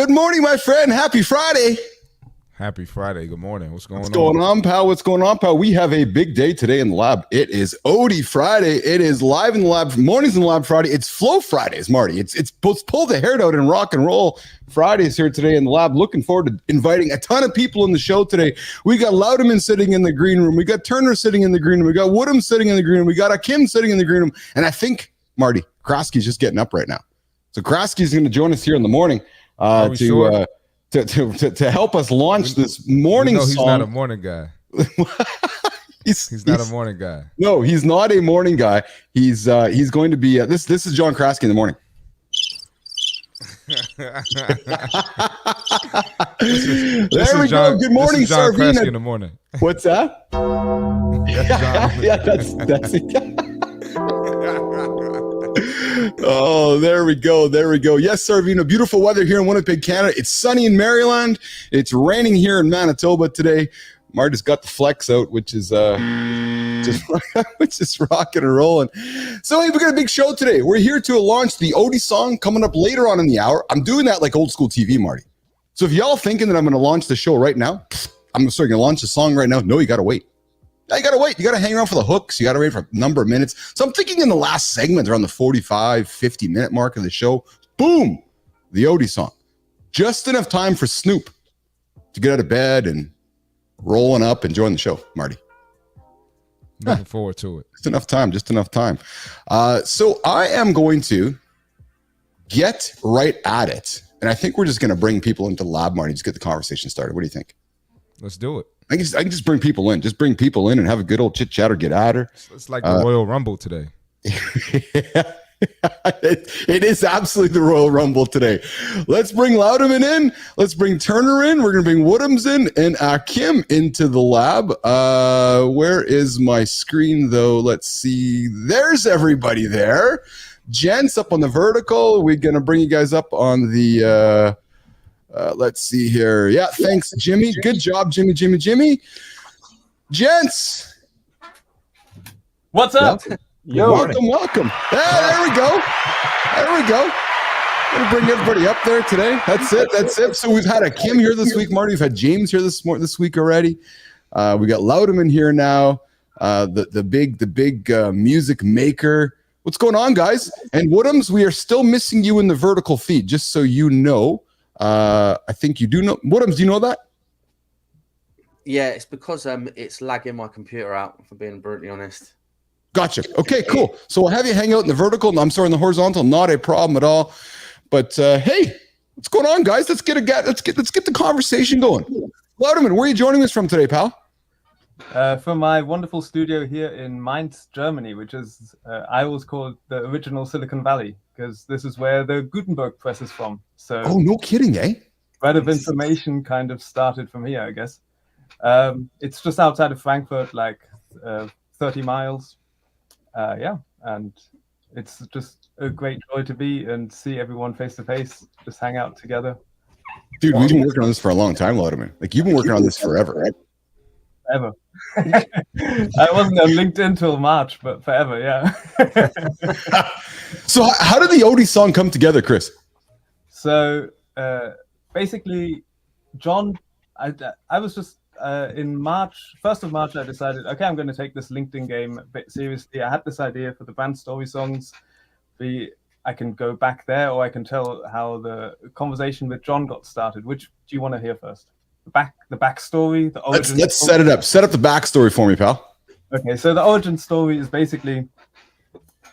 Good morning, my friend. Happy Friday. Happy Friday. Good morning. What's going on, pal? What's going on, pal? We have a big day today in the lab. It is Oaty Friday. It is live in the lab. Mornings in the lab Friday. It's Flow Fridays, Marty. It's pull the hair out and rock and roll Fridays here today in the lab. Looking forward to inviting a ton of people in the show today. We got Louderman sitting in the green room. We got Turner sitting in the green room. We got Woodham sitting in the green room. We got Akim sitting in the green room. And I think, Marty, Krasky's just getting up right now. So Krasky's going to join us here in the morning to help us launch this morning song. He's not a morning guy. he's not a morning guy. No, he's not a morning guy. He's going to be this is John Krasky in the morning. There we go. Good morning, this is John Sarvina. Krasky in the morning. What's that? That's it. Oh, there we go. Yes, Sarvina, beautiful weather here in Winnipeg, Canada. It's sunny in Maryland. It's raining here in Manitoba today. Marty's got the flex out, which is rocking and rolling. So hey, we got a big show today. We're here to launch the Oaty song coming up later on in the hour. I'm doing that like old school TV, Marty. So if y'all thinking that I'm going to launch the show right now, I'm going to launch the song right now. No, you got to wait. You got to wait. You got to hang around for the hooks. You got to wait for a number of minutes. So I'm thinking in the last segment, around the 45, 50-minute mark of the show, boom, the Oaty song. Just enough time for Snoop to get out of bed and rolling up and join the show, Marty. Looking forward to it. Just enough time. So I am going to get right at it. And I think we're just going to bring people into the lab, Marty, just get the conversation started. What do you think? Let's do it. I can just bring people in. Just bring people in and have a good old chit chat or get at her. It's like the Royal Rumble today. It is absolutely the Royal Rumble today. Let's bring Louderman in. Let's bring Turner in. We're going to bring Woodhams in and Akim into the lab. Where is my screen, though? Let's see. There's everybody there. Gents up on the vertical. We're going to bring you guys up on the... let's see here. Yeah, thanks, Jimmy. Good job, Jimmy. Gents. What's up? Yo. Welcome. There we go. Gonna bring everybody up there today. That's it. So we've had Akim here this week, Marty. We've had James here this week already. We got Louderman here now. The big music maker. What's going on, guys? And Woodhams, we are still missing you in the vertical feed, just so you know. I think you do know. Woodhams, do you know that? Yeah, it's because it's lagging my computer out, for being brutally honest. Gotcha. Okay, cool. So we'll have you hang out in the vertical. I'm sorry, in the horizontal. Not a problem at all. But hey, what's going on, guys? Let's get the conversation going. Louderman, where are you joining us from today, pal? From my wonderful studio here in Mainz, Germany, which is I always call it the original Silicon Valley, because this is where the Gutenberg press is from. So, oh, no kidding, eh? Spread of information kind of started from here, I guess. It's just outside of Frankfurt, like 30 miles. And it's just a great joy to be and see everyone face to face, just hang out together. Dude, we've been working on this for a long time, Louderman. Like, you've been working on this forever, right? Forever. I wasn't on LinkedIn till March, but forever, yeah. So how did the Oaty song come together, Chris? So basically, John, I was just in March, 1st of March, I decided, okay, I'm going to take this LinkedIn game a bit seriously. I had this idea for the band story songs. I can go back there, or I can tell how the conversation with John got started. Which do you want to hear first? The backstory, the origin. Let's set it up. Set up the backstory for me, pal. Okay, so the origin story is basically,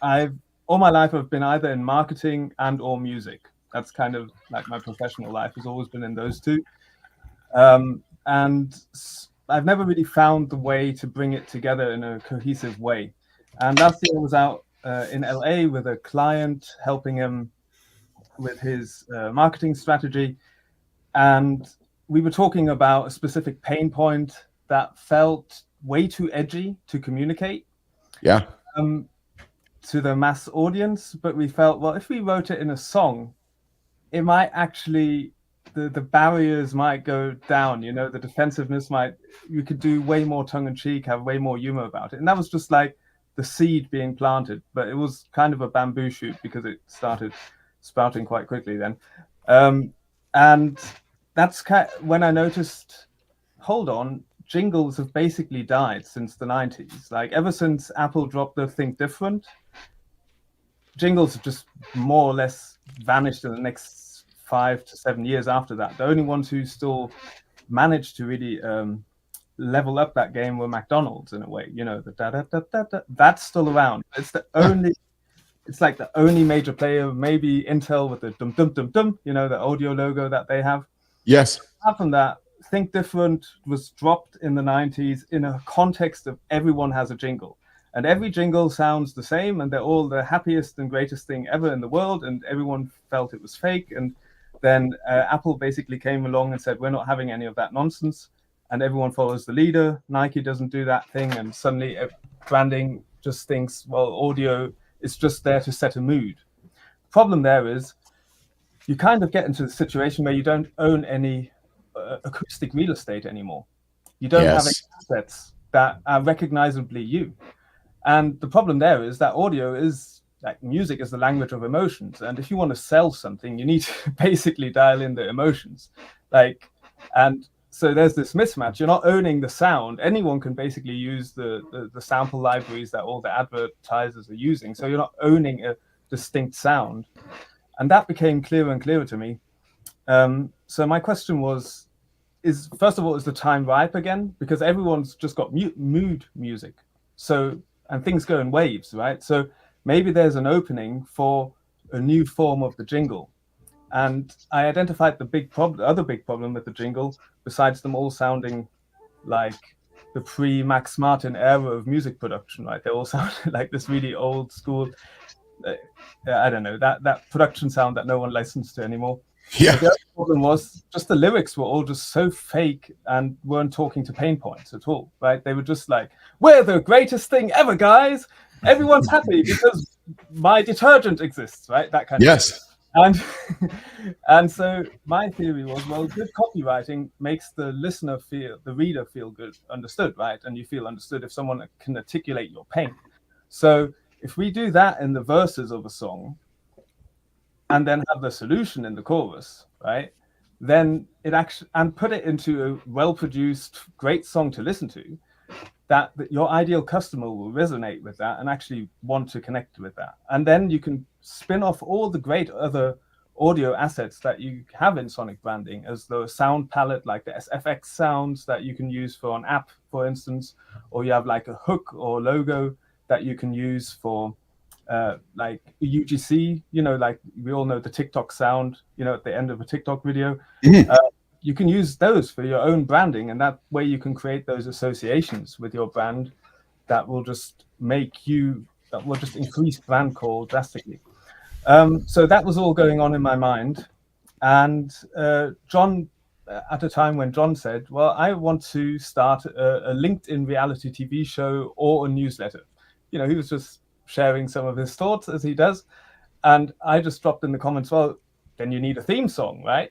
all my life I've been either in marketing and or music. That's kind of like my professional life has always been in those two. And I've never really found the way to bring it together in a cohesive way. And last year I was out in LA with a client, helping him with his marketing strategy. And we were talking about a specific pain point that felt way too edgy to communicate to the mass audience. But we felt, well, if we wrote it in a song, it might actually, the barriers might go down, the defensiveness you could do way more tongue in cheek, have way more humor about it. And that was just like the seed being planted, but it was kind of a bamboo shoot because it started sprouting quite quickly then. And that's when I noticed, hold on, jingles have basically died since the 90s. Like ever since Apple dropped the Think Different, jingles have just more or less vanished in the next 5 to 7 years after that. The only ones who still managed to really level up that game were McDonald's in a way. You know, the da da da da da. That's still around. It's the only. It's like the only major player. Maybe Intel with the dum dum dum dum. You know, the audio logo that they have. Yes. Apart from that, Think Different was dropped in the 90s in a context of everyone has a jingle. And every jingle sounds the same, and they're all the happiest and greatest thing ever in the world, and everyone felt it was fake. And then Apple basically came along and said, we're not having any of that nonsense, and everyone follows the leader. Nike doesn't do that thing, and suddenly branding just thinks, well, audio is just there to set a mood. Problem there is you kind of get into the situation where you don't own any acoustic real estate anymore. You don't have any assets that are recognizably you. And the problem there is that audio is like music is the language of emotions. And if you want to sell something, you need to basically dial in the emotions. And so there's this mismatch. You're not owning the sound. Anyone can basically use the sample libraries that all the advertisers are using. So you're not owning a distinct sound. And that became clearer and clearer to me. So my question was, first of all, is the time ripe again? Because everyone's just got mood music. So, and things go in waves, right? So maybe there's an opening for a new form of the jingle. And I identified the other big problem with the jingle, besides them all sounding like the pre-Max Martin era of music production, right? They all sounded like this really old school, I don't know, that production sound that no one listens to anymore. Yeah. The other problem was just the lyrics were all just so fake and weren't talking to pain points at all, right? They were just like, we're the greatest thing ever, guys. Everyone's happy because my detergent exists, right? That kind of thing. And so my theory was, well, good copywriting makes the reader feel good, understood, right? And you feel understood if someone can articulate your pain. So if we do that in the verses of a song, and then have the solution in the chorus, right? Then and put it into a well-produced, great song to listen to, that your ideal customer will resonate with that and actually want to connect with that. And then you can spin off all the great other audio assets that you have in sonic branding as the sound palette, like the SFX sounds that you can use for an app, for instance, or you have like a hook or logo that you can use for like UGC, like we all know the TikTok sound, at the end of a TikTok video. You can use those for your own branding, and that way you can create those associations with your brand that will just increase brand call drastically. So that was all going on in my mind. And John, at a time when John said, well, I want to start a LinkedIn reality TV show or a newsletter. He was just sharing some of his thoughts as he does. And I just dropped in the comments, well, then you need a theme song, right?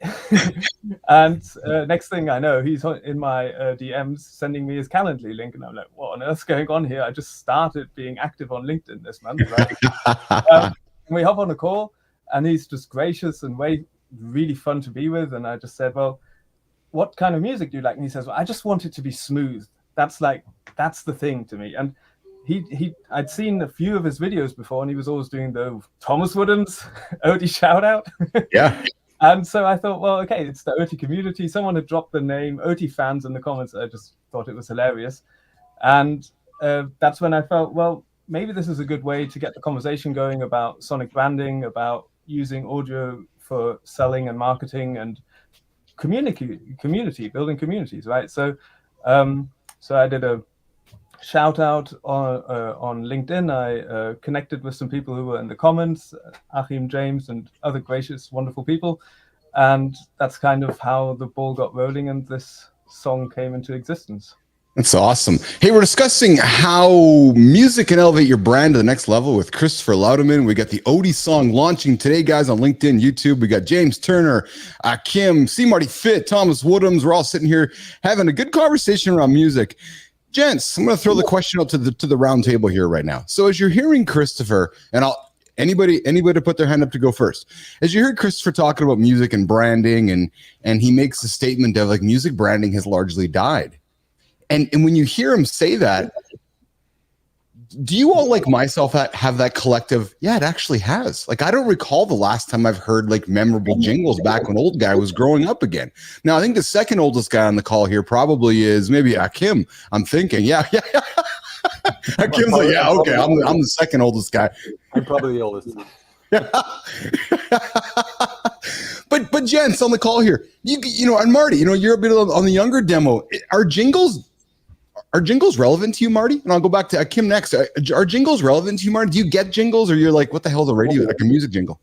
And next thing I know, he's in my DMs sending me his Calendly link. And I'm like, what on earth's going on here? I just started being active on LinkedIn this month, right? And we hop on a call and he's just gracious and really fun to be with. And I just said, well, what kind of music do you like? And he says, well, I just want it to be smooth. That's the thing to me. And I'd seen a few of his videos before, and he was always doing the Thomas Woodens Oaty shout out. Yeah. And so I thought, well, okay, it's the Oaty community. Someone had dropped the name Oaty fans in the comments. I just thought it was hilarious. And that's when I felt, well, maybe this is a good way to get the conversation going about sonic branding, about using audio for selling and marketing and community, building communities, right? So I did a shout out on LinkedIn. I connected with some people who were in the comments, Achim, James, and other gracious, wonderful people. And that's kind of how the ball got rolling and this song came into existence. That's awesome. Hey, we're discussing how music can elevate your brand to the next level with Christopher Louderman. We got the Oaty song launching today, guys, on LinkedIn, YouTube. We got James Turner, Kim, C. Marty Fit, Thomas Woodhams. We're all sitting here having a good conversation around music. Gents, I'm going to throw the question out to the round table here right now. So as you're hearing Christopher, and Anybody put their hand up to go first? As you heard Christopher talking about music and branding, and he makes a statement of like music branding has largely died. And when you hear him say that, do you all like myself have that collective? Yeah, it actually has. Like, I don't recall the last time I've heard like memorable jingles back when old guy was growing up again. Now, I think the second oldest guy on the call here probably is maybe Akim. I'm thinking, yeah. Akim's like, yeah, okay, I'm the second oldest guy. I'm probably the oldest. But gents on the call here, you know, and Marty, you know, you're a bit on the younger demo. Are jingles relevant to you, Marty? And I'll go back to Kim next. Are jingles relevant to you, Marty? Do you get jingles, or you're like, what the hell's a radio, like a music jingle?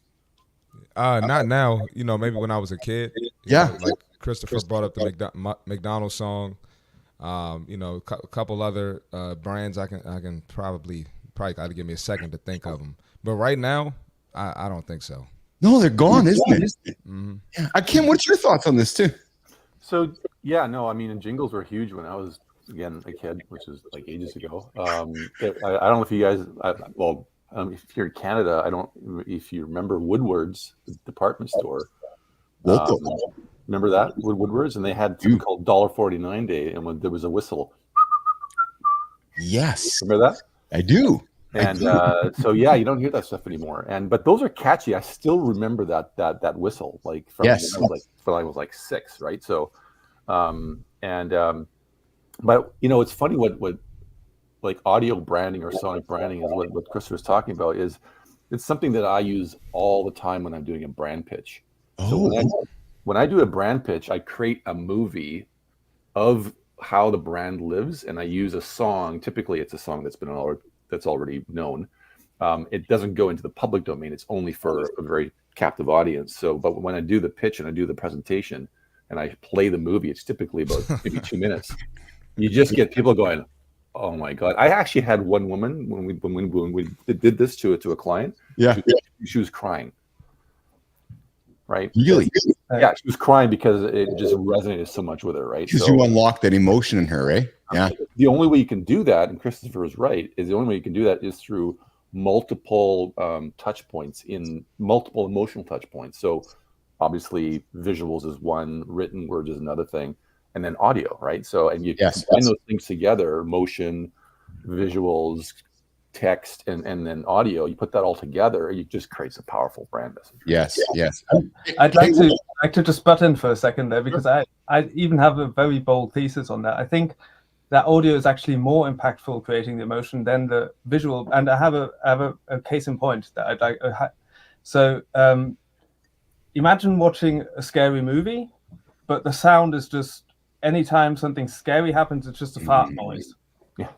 Not now. You know, maybe when I was a kid. Yeah. Like Christopher brought up the McDonald's song. You know, a couple other brands. I can probably got to give me a second to think of them. But right now, I don't think so. No, they're gone, isn't it? Mm-hmm. Yeah. Kim, what's your thoughts on this too? So yeah, no, I mean, and jingles were huge when I was, again, a kid, which is like ages ago. I don't know if you guys, if you're in Canada, I don't, if you remember Woodward's department store. Remember that Woodward's, and they had something called $1.49 day, and when there was a whistle. Yes, remember that? I do. And so yeah, you don't hear that stuff anymore. But those are catchy. I still remember that whistle, like from when I was like 6, right? So, but you know, it's funny what like audio branding or sonic branding is what Chris was talking about. Is it's something that I use all the time when I'm doing a brand pitch. So when I do a brand pitch, I create a movie of how the brand lives, and I use a song. Typically, it's a song that's already known. It doesn't go into the public domain. It's only for a very captive audience. So, but when I do the pitch and I do the presentation and I play the movie, it's typically about maybe 2 minutes. You just get people going, "Oh my God!" I actually had one woman when we did this to a client. Yeah, she was crying. Right? Really? Yeah, she was crying because it just resonated so much with her, right? Because you unlocked that emotion in her, right? Yeah. The only way you can do that, and Christopher is right, is the only way you can do that is through multiple touch points, in multiple emotional touch points. So obviously visuals is one, written words is another thing, and then audio, right? So, and you combine those things together, motion, visuals, text, and then audio, you put that all together, it just creates a powerful brand message. Yes. I'd like to just butt in for a second there, because I even have a very bold thesis on that. I think that audio is actually more impactful creating the emotion than the visual. And I have a case in point that I'd like. So imagine watching a scary movie, but the sound is just, anytime something scary happens, it's just a fart noise. Yeah.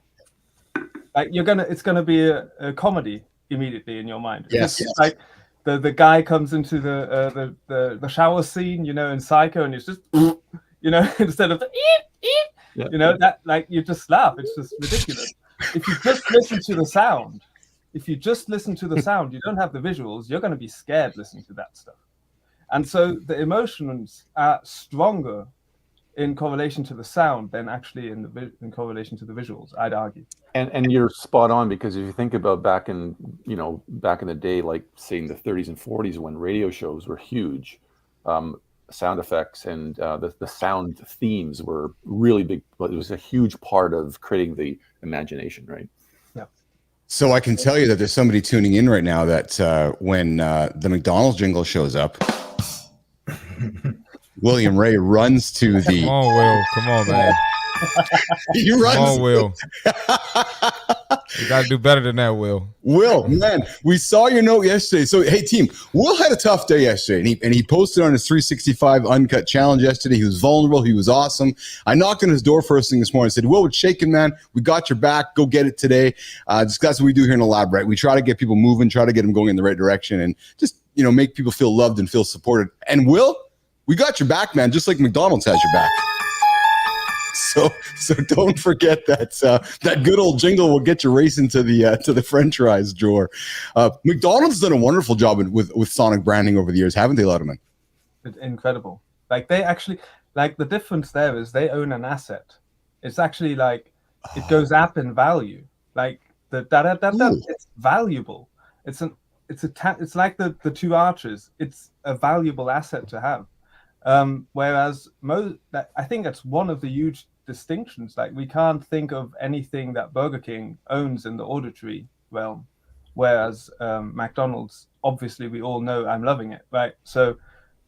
Like it's gonna be a comedy immediately in your mind. Yes. It's like the guy comes into the shower scene, you know, in Psycho, and it's just, you know, instead of the you know, that, like, you just laugh. It's just ridiculous. If you just listen to the sound, you don't have the visuals, you're going to be scared listening to that stuff. And so the emotions are stronger in correlation to the sound than actually in correlation to the visuals, I'd argue. And you're spot on, because if you think about back in the day, like say in the 30s and 40s, when radio shows were huge, sound effects and the sound themes were really big, but it was a huge part of creating the imagination, right? Yeah. So I can tell you that there's somebody tuning in right now that when the McDonald's jingle shows up, William Ray runs to the. Come on, Will. Come on, man. He runs. Come on, Will. You got to do better than that, Will. Will, man, we saw your note yesterday. So, hey, team, Will had a tough day yesterday, and he posted on his 365 Uncut Challenge yesterday. He was vulnerable. He was awesome. I knocked on his door first thing this morning and said, Will, it's shaking, man. We got your back. Go get it today. That's what we do here in the lab, right? We try to get people moving, try to get them going in the right direction, and just, you know, make people feel loved and feel supported. And Will, we got your back, man, just like McDonald's has your back. So don't forget that good old jingle will get you racing to the French fries drawer. McDonald's done a wonderful job with sonic branding over the years, haven't they, Letterman? It's incredible. Like, they actually, like, the difference there is they own an asset. It's actually like it goes up in value. Like it's valuable. It's it's like the two archers. It's a valuable asset to have. Whereas I think that's one of the huge distinctions. Like, we can't think of anything that Burger King owns in the auditory realm, whereas McDonald's, obviously, we all know I'm loving it, right? So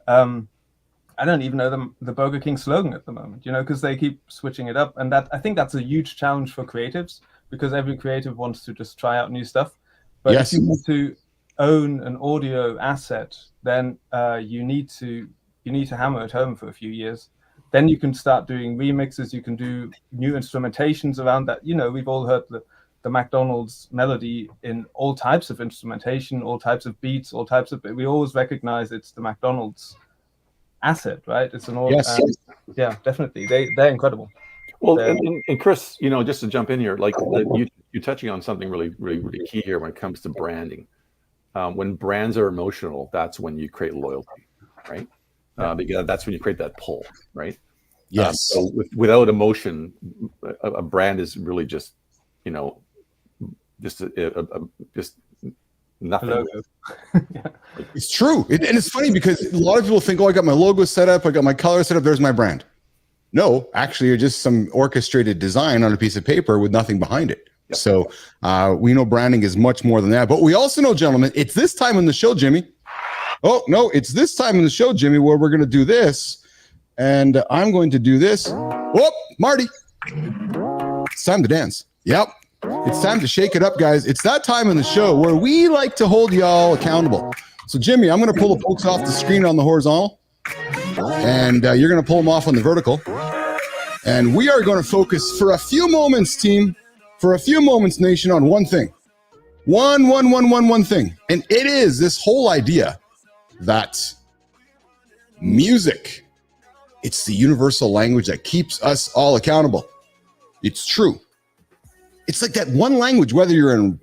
I don't even know the Burger King slogan at the moment, because they keep switching it up, and that I think that's a huge challenge for creatives, because every creative wants to just try out new stuff. But if you want to own an audio asset, then you need to hammer it home for a few years. Then you can start doing remixes. You can do new instrumentations around that. We've all heard the McDonald's melody in all types of instrumentation, all types of beats, all types of. We always recognize it's the McDonald's asset, right? It's an all. Yes. Yeah, definitely. They're incredible. Well, and Chris, just to jump in here, like you're touching on something really, really, really key here when it comes to branding. When brands are emotional, that's when you create loyalty, right? Because that's when you create that pull, right? Yes. So without emotion, a brand is really just, just nothing. It's true. And it's funny because a lot of people think, I got my logo set up, I got my color set up, there's my brand. No, actually, you're just some orchestrated design on a piece of paper with nothing behind it. Yep. So we know branding is much more than that. But we also know, gentlemen, it's this time in the show, Jimmy. Oh, no, it's this time in the show, Jimmy, where we're going to do this. And I'm going to do this. Whoop, Marty. It's time to dance. Yep. It's time to shake it up, guys. It's that time in the show where we like to hold y'all accountable. So, Jimmy, I'm going to pull the folks off the screen on the horizontal. And you're going to pull them off on the vertical. And we are going to focus for a few moments, team, for a few moments, nation, on one thing. One thing. And it is this whole idea that music, it's the universal language that keeps us all accountable. It's true. It's like that one language, whether you're in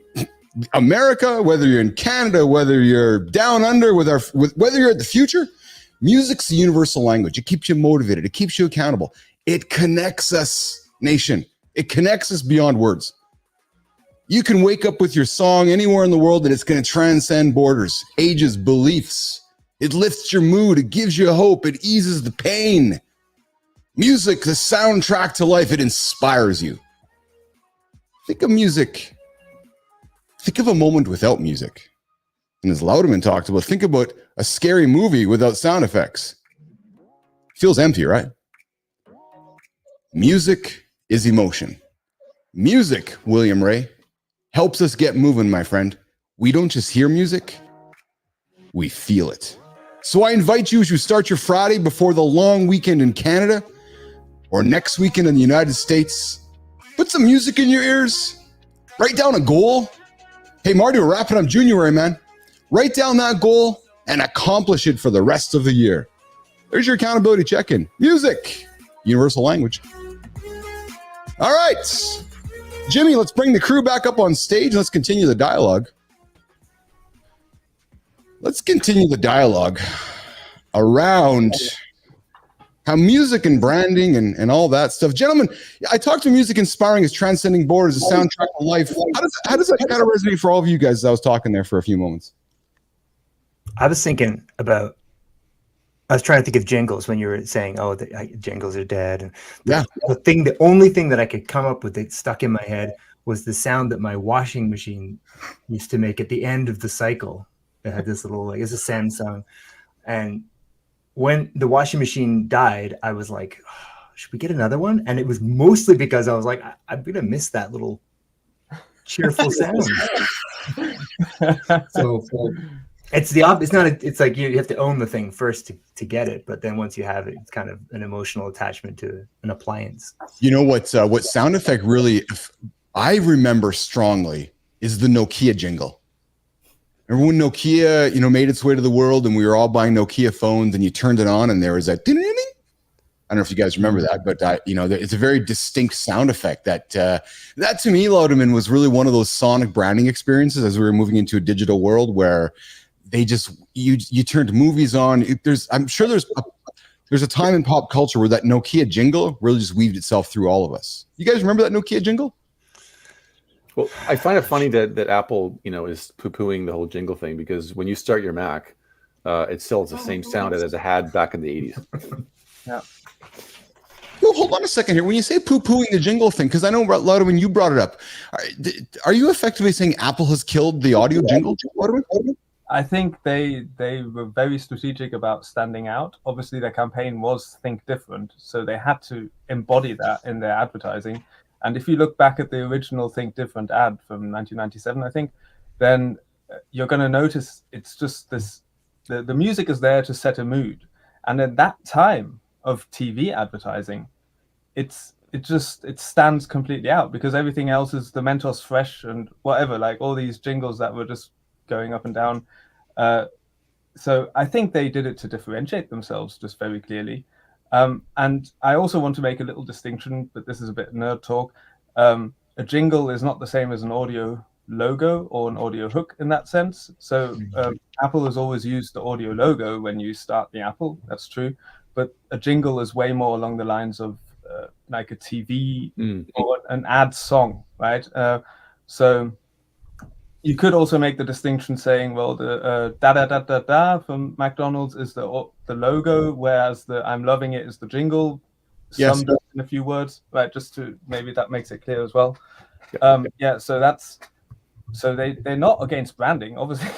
America, whether you're in Canada, whether you're down under, whether you're at the future, music's the universal language. It keeps you motivated. It keeps you accountable. It connects us, nation. It connects us beyond words. You can wake up with your song anywhere in the world and it's going to transcend borders, ages, beliefs. It lifts your mood. It gives you hope. It eases the pain. Music, the soundtrack to life, it inspires you. Think of music. Think of a moment without music. And as Lauderman talked about, think about a scary movie without sound effects. Feels empty, right? Music is emotion. Music, William Ray, helps us get moving, my friend. We don't just hear music, we feel it. So I invite you as you start your Friday before the long weekend in Canada or next weekend in the United States, put some music in your ears, write down a goal. Hey, Marty, we're wrapping up January, man. Write down that goal and accomplish it for the rest of the year. There's your accountability check-in. Music, universal language. All right, Jimmy, let's bring the crew back up on stage. Let's continue the dialogue. Let's continue the dialogue around how music and branding and all that stuff. Gentlemen, I talked to music inspiring as transcending borders, a soundtrack of life. How does that kind of resonate for all of you guys as I was talking there for a few moments? I was thinking about, I was trying to think of jingles when you were saying, jingles are dead. And the only thing that I could come up with that stuck in my head was the sound that my washing machine used to make at the end of the cycle. It had this little, it's a Samsung. And when the washing machine died, I was like, should we get another one? And it was mostly because I was like, I'm going to miss that little cheerful sound. So it's like you have to own the thing first to get it. But then once you have it, it's kind of an emotional attachment to an appliance. You know what sound effect really, I remember strongly, is the Nokia jingle. Remember when Nokia, made its way to the world and we were all buying Nokia phones and you turned it on and there was that ding, ding, ding. I don't know if you guys remember that, but it's a very distinct sound effect that to me, Lauderman, was really one of those sonic branding experiences as we were moving into a digital world where they just, you turned movies on. I'm sure there's a time in pop culture where that Nokia jingle really just weaved itself through all of us. You guys remember that Nokia jingle? Well, I find it funny that Apple, is poo-pooing the whole jingle thing, because when you start your Mac, it still has the same sound as it had back in the 80s. Yeah. Well, hold on a second here. When you say poo-pooing the jingle thing, because I know, Lauda, when you brought it up, are you effectively saying Apple has killed the audio jingle? I think they were very strategic about standing out. Obviously, their campaign was Think Different, so they had to embody that in their advertising. And if you look back at the original Think Different ad from 1997, I think, then you're going to notice it's just this, the music is there to set a mood. And at that time of TV advertising, it stands completely out, because everything else is the Mentos Fresh and whatever, like all these jingles that were just going up and down. So I think they did it to differentiate themselves just very clearly. And I also want to make a little distinction, but this is a bit nerd talk. A jingle is not the same as an audio logo or an audio hook in that sense. So Apple has always used the audio logo when you start the Apple. That's true. But a jingle is way more along the lines of like a TV or an ad song, right? So you could also make the distinction saying, well, the da da da da da from McDonald's is the logo, whereas the I'm loving it is the jingle. Yes. Summed up in a few words, right? Just to maybe that makes it clear as well. Yeah. So they're not against branding. Obviously,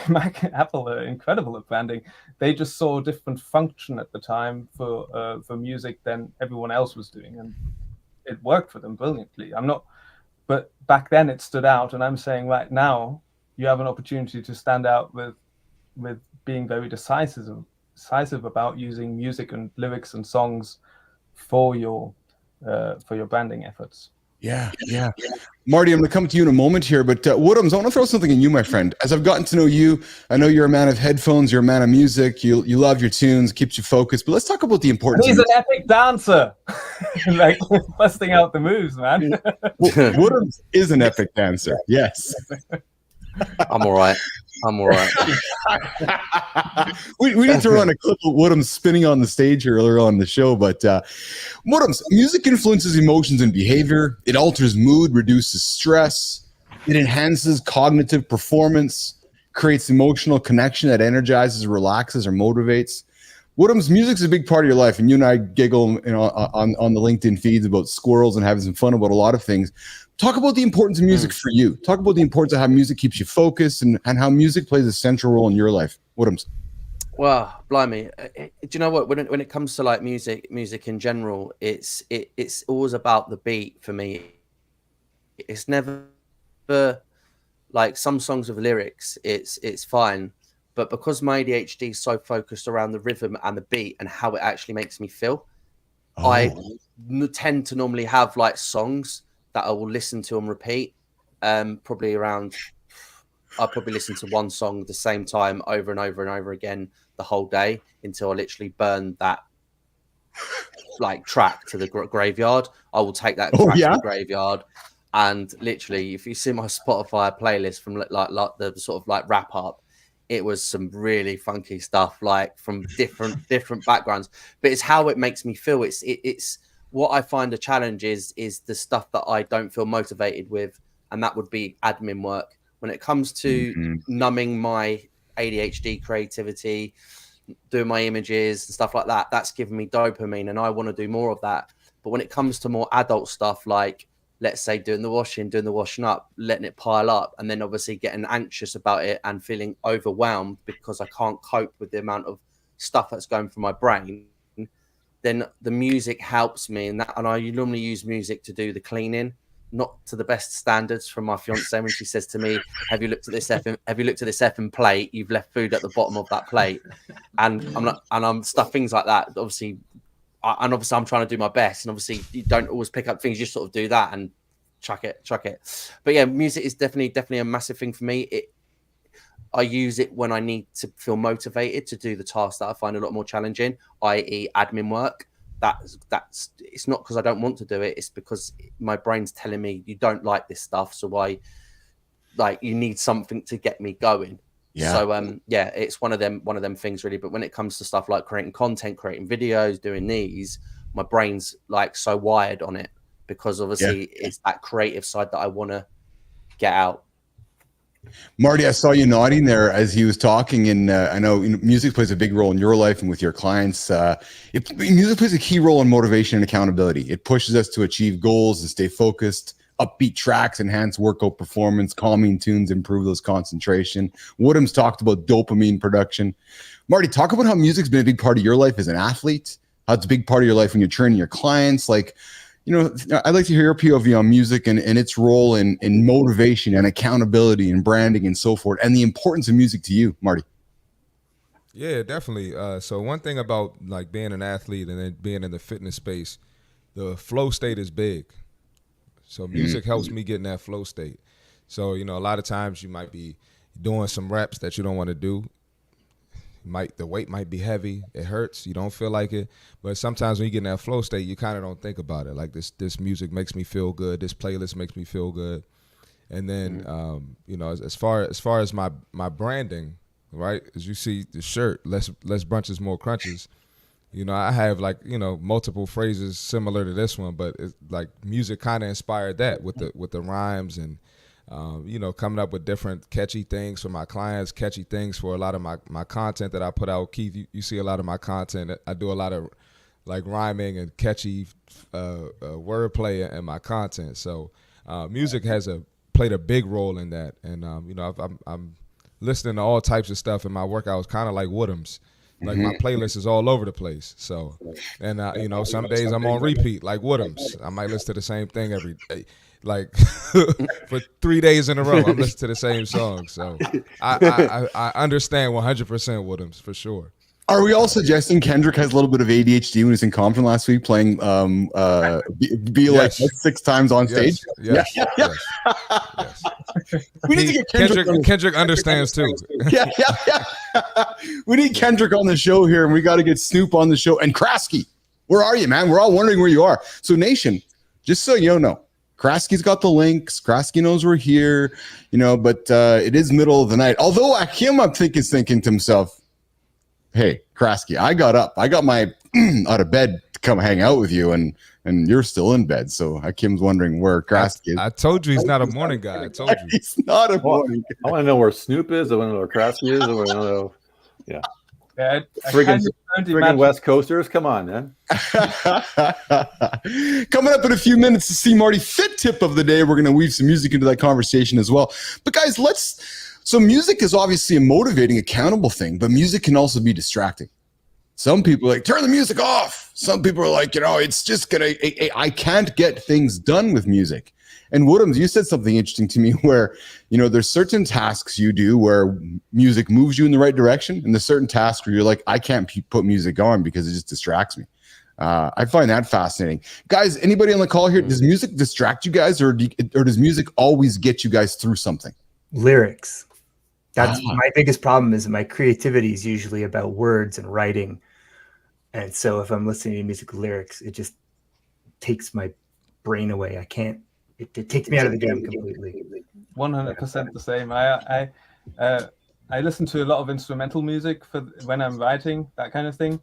Apple are incredible at branding. They just saw a different function at the time for music than everyone else was doing, and it worked for them brilliantly. But back then it stood out, and I'm saying right now you have an opportunity to stand out with being very decisive about using music and lyrics and songs for your branding efforts. Yeah. Marty, I'm going to come to you in a moment here, but Woodhams, I want to throw something in you, my friend. As I've gotten to know you, I know you're a man of headphones, you're a man of music, you love your tunes, keeps you focused, but let's talk about the importance. He's an epic dancer, like busting out the moves, man. Woodhams is an epic dancer, yes. I'm all right. we need to run a clip of Woodhams spinning on the stage here earlier on in the show, but Woodhams, music influences emotions and behavior. It alters mood, reduces stress. It enhances cognitive performance, creates emotional connection that energizes, relaxes, or motivates. Woodhams, music's a big part of your life, and you and I giggle on the LinkedIn feeds about squirrels and having some fun about a lot of things. Talk about the importance of music for you. Talk about the importance of how music keeps you focused and how music plays a central role in your life. Woodhams. Well, blimey, do you know what? When it comes to like music in general, it's always about the beat for me. It's never like some songs with lyrics. It's fine, but because my ADHD is so focused around the rhythm and the beat and how it actually makes me feel, I tend to normally have like songs that I will listen to and repeat. Probably around, I'll probably listen to one song at the same time over and over and over again the whole day until I literally burn that like track to the graveyard. I will take that track to the graveyard, and literally, if you see my Spotify playlist from like the sort of like wrap up, it was some really funky stuff, like from different backgrounds. But it's how it makes me feel. It's what I find a challenge is the stuff that I don't feel motivated with, and that would be admin work. When it comes to numbing my ADHD creativity, doing my images and stuff like that, that's giving me dopamine, and I want to do more of that. But when it comes to more adult stuff, like let's say doing the washing up, letting it pile up, and then obviously getting anxious about it and feeling overwhelmed because I can't cope with the amount of stuff that's going through my brain, then the music helps me in that. And I normally use music to do the cleaning, not to the best standards from my fiance when she says to me, have you looked at this effing plate? You've left food at the bottom of that plate. And I'm stuff, things like that. Obviously I'm trying to do my best. And obviously you don't always pick up things, you just sort of do that and chuck it. But yeah, music is definitely a massive thing for me. I use it when I need to feel motivated to do the tasks that I find a lot more challenging, i.e. admin work. That's it's not because I don't want to do it. It's because my brain's telling me you don't like this stuff. So you need something to get me going. Yeah. So it's one of them things really. But when it comes to stuff like creating content, creating videos, doing these, my brain's like so wired on it because obviously it's that creative side that I want to get out. Marty, I saw you nodding there as he was talking, and I know, music plays a big role in your life and with your clients. Music plays a key role in motivation and accountability. It pushes us to achieve goals and stay focused. Upbeat tracks enhance workout performance. Calming tunes improve those concentration. Woodham's talked about dopamine production. Marty, talk about how music's been a big part of your life as an athlete. How it's a big part of your life when you're training your clients. Like, I'd like to hear your POV on music and its role in motivation and accountability and branding and so forth, and the importance of music to you, Marty. Yeah, definitely. So one thing about like being an athlete and then being in the fitness space, the flow state is big. So music helps me get in that flow state. So, a lot of times you might be doing some reps that you don't want to do. The weight might be heavy, it hurts, you don't feel like it, but sometimes when you get in that flow state, you kind of don't think about it. Like this music makes me feel good, this playlist makes me feel good. And then as far as my branding, right, as you see the shirt, less brunches, more crunches, I have multiple phrases similar to this one, but it's like music kind of inspired that with the rhymes and coming up with different catchy things for my clients, catchy things for a lot of my content that I put out. Keith, you see a lot of my content. I do a lot of like rhyming and catchy wordplay in my content. So music has played a big role in that. And, I'm listening to all types of stuff in my workouts, kind of like Woodham's. Like my playlist is all over the place. So, and some days I'm on repeat like Woodham's. I might listen to the same thing every day. Like for 3 days in a row, I'm listening to the same song. So I understand 100% Woodham's for sure. Are we all suggesting Kendrick has a little bit of ADHD when he was in Compton last week playing like 6 times on stage? Yes. We need to get Kendrick understands too. Yeah. We need Kendrick on the show here, and we got to get Snoop on the show. And Krasky, where are you, man? We're all wondering where you are. So Nation, just so you know, Krasky's got the links. Krasky knows we're here, but it is middle of the night. Although Akim, I think, is thinking to himself, hey, Krasky, I got up. I got my out of bed to come hang out with you, and you're still in bed. So Akim's wondering where Krasky is. I told you he's not a morning guy. I told you. He's not a morning guy. I want to know where Snoop is. I want to know where Krasky is. I want to know. Yeah. Friggin' West Coasters. Come on, man. Coming up in a few minutes to see Marty Fit Tip of the day. We're going to weave some music into that conversation as well. But guys, so music is obviously a motivating, accountable thing, but music can also be distracting. Some people are like, turn the music off. Some people are like, it's just I can't get things done with music. And Woodhams, you said something interesting to me where, there's certain tasks you do where music moves you in the right direction, and there's certain tasks where you're like, I can't put music on because it just distracts me. I find that fascinating. Guys, anybody on the call here, does music distract you guys, or does music always get you guys through something? Lyrics. That's my biggest problem. Is my creativity is usually about words and writing. And so if I'm listening to music lyrics, it just takes my brain away. I can't. It takes me out of the game completely. 100% the same. I listen to a lot of instrumental music for when I'm writing, that kind of thing.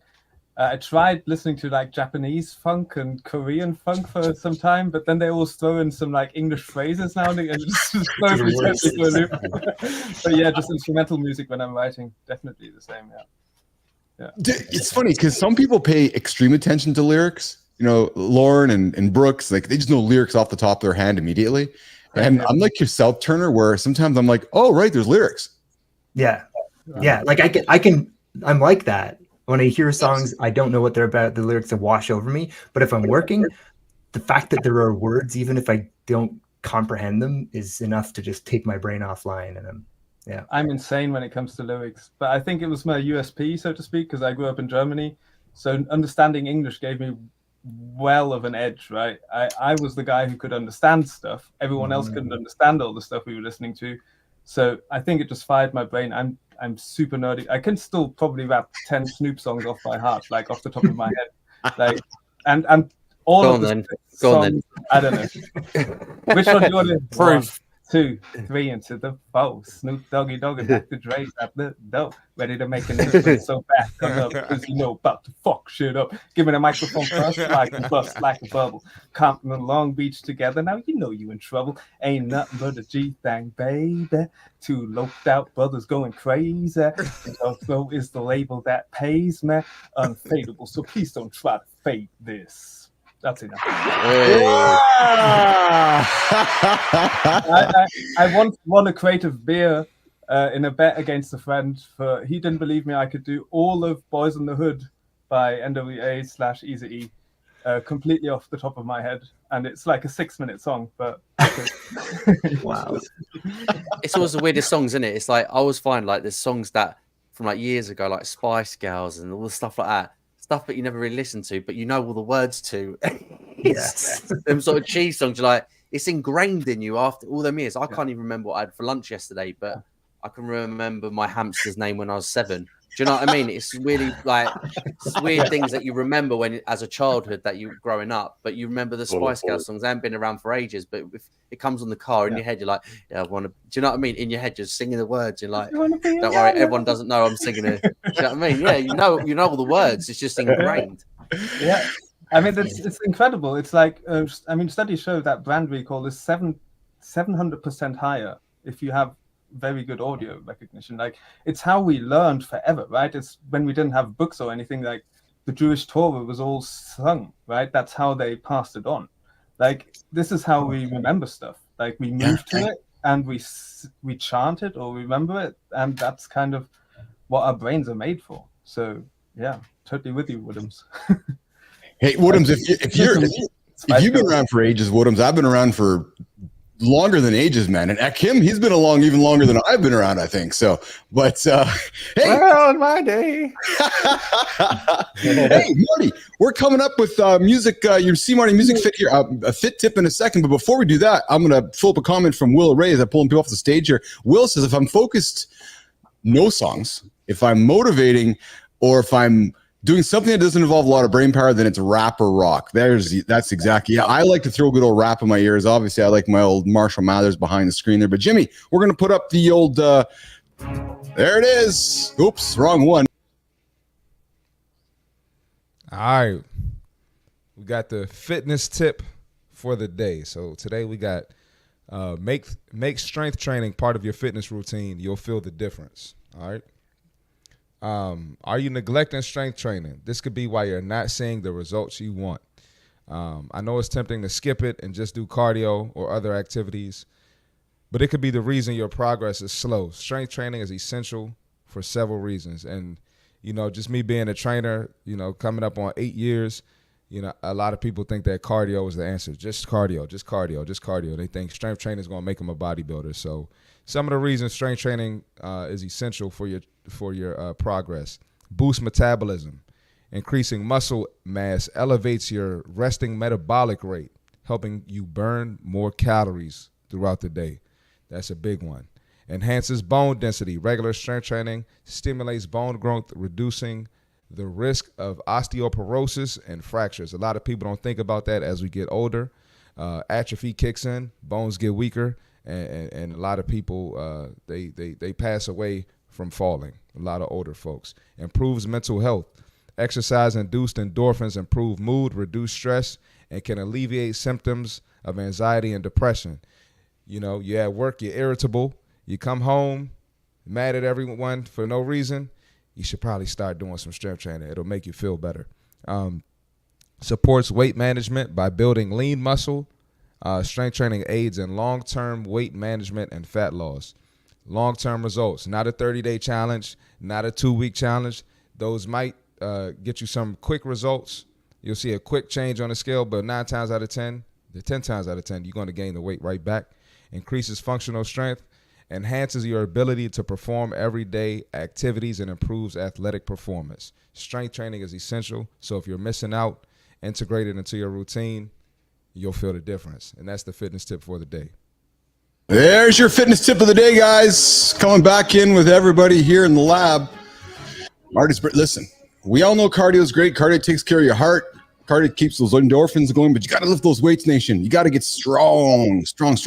I tried listening to like Japanese funk and Korean funk for some time, but then they always throw in some like English phrases now and it just throws me totally for a loop. But yeah, just instrumental music when I'm writing, definitely the same. Yeah. It's funny because some people pay extreme attention to lyrics. Lauren and Brooks, like they just know lyrics off the top of their hand immediately. And I'm like yourself, Turner, where sometimes I'm like, oh, right, there's lyrics. Yeah. Like I'm like that. When I hear songs, I don't know what they're about. The lyrics will wash over me. But if I'm working, the fact that there are words, even if I don't comprehend them, is enough to just take my brain offline. And I'm insane when it comes to lyrics. But I think it was my USP, so to speak, because I grew up in Germany. So understanding English gave me well of an edge, right? I was the guy who could understand stuff. Everyone else couldn't understand all the stuff we were listening to. So I think it just fired my brain. I'm super nerdy. I can still probably rap 10 Snoop songs off by heart, like off the top of my head. Like, and all Go of on the songs, I don't know. Which one do you want to proof? 2, 3 into the 4. Snoop Doggy Dogg and Dr. Dre at the door, ready to make an entrance. So back on up, cause you know about to fuck shit up. Give me the microphone first, like a bust, like a bubble. Compton and Long Beach together. Now you know you in trouble. Ain't nothing but a G thing, baby. 2 loped out brothers going crazy. And also is the label that pays me. Unfadable. So please don't try to fade this. That's enough. I once won a crate of beer in a bet against a friend. He didn't believe me. I could do all of Boys in the Hood by NWA/Eazy-E completely off the top of my head, and it's like a 6-minute song. But wow, it's always the weirdest songs, isn't it? It's like I always find like there's songs that from like years ago, like Spice Girls and all the stuff like that. Stuff that you never really listen to, but you know all the words to. yes, them sort of cheese songs. You're like, it's ingrained in you after all them years. I can't even remember what I had for lunch yesterday, but I can remember my hamster's name when I was 7. Do you know what I mean? It's really like it's weird things that you remember when, as a childhood, that you growing up, but you remember the Spice Girls songs. They haven't been around for ages, but if it comes on the car in your head, you're like, yeah, I want to. Do you know what I mean? In your head, you're singing the words. You're like, don't worry, everyone doesn't know I'm singing it. Do you know what I mean? Yeah, you know all the words. It's just ingrained. Yeah, I mean, it's incredible. It's like, I mean, studies show that brand recall is 700% higher if you have very good audio recognition. Like, it's how we learned forever, right? It's when we didn't have books or anything. Like, the Jewish Torah was all sung, right? That's how they passed it on. Like, this is how we remember stuff. Like, we move to it and we chant it or remember it, and that's kind of what our brains are made for. So yeah, totally with you, Woodhams. Hey, Woodhams, if you've been around for ages, Woodhams, I've been around for longer than ages, man. And Akim, he's been along even longer than I've been around, I think. So, but hey, well, in my day. Hey, Marty, we're coming up with music. You see Marty music fit here, a fit tip in a second. But before we do that, I'm going to pull up a comment from Will Ray as I'm pulling people off the stage here. Will says, if I'm focused, no songs. If I'm motivating, or if I'm doing something that doesn't involve a lot of brain power, then it's rap or rock. That's exactly. Yeah, I like to throw a good old rap in my ears. Obviously, I like my old Marshall Mathers behind the screen there. But Jimmy, we're going to put up the old, there it is. Oops, wrong one. All right. We got the fitness tip for the day. So today we got make strength training part of your fitness routine. You'll feel the difference. All right. Are you neglecting strength training? This could be why you're not seeing the results you want. I know it's tempting to skip it and just do cardio or other activities, but it could be the reason your progress is slow. Strength training is essential for several reasons. And, you know, just me being a trainer, you know, coming up on 8 years, you know, a lot of people think that cardio is the answer. Just cardio, just cardio, just cardio. They think strength training is going to make them a bodybuilder. So some of the reasons strength training is essential for your progress: boost metabolism, increasing muscle mass elevates your resting metabolic rate, helping you burn more calories throughout the day. That's a big one. Enhances bone density. Regular strength training stimulates bone growth, reducing the risk of osteoporosis and fractures. A lot of people don't think about that as we get older. Atrophy kicks in, bones get weaker. And a lot of people, they pass away from falling, a lot of older folks. Improves mental health. Exercise-induced endorphins improve mood, reduce stress, and can alleviate symptoms of anxiety and depression. You know, you're at work, you're irritable, you come home, mad at everyone for no reason, you should probably start doing some strength training. It'll make you feel better. Supports weight management by building lean muscle. Strength training aids in long-term weight management and fat loss. Long-term results, not a 30-day challenge, not a 2-week challenge. Those might get you some quick results. You'll see a quick change on the scale, but 10 times out of 10, you're going to gain the weight right back. Increases functional strength, enhances your ability to perform everyday activities, and improves athletic performance. Strength training is essential, so if you're missing out, integrate it into your routine. You'll feel the difference. And that's the fitness tip for the day. There's your fitness tip of the day, guys. Coming back in with everybody here in the lab. Listen, we all know cardio is great. Cardio takes care of your heart. cardio keeps those endorphins going, but you got to lift those weights, nation. You got to get strong. Yep.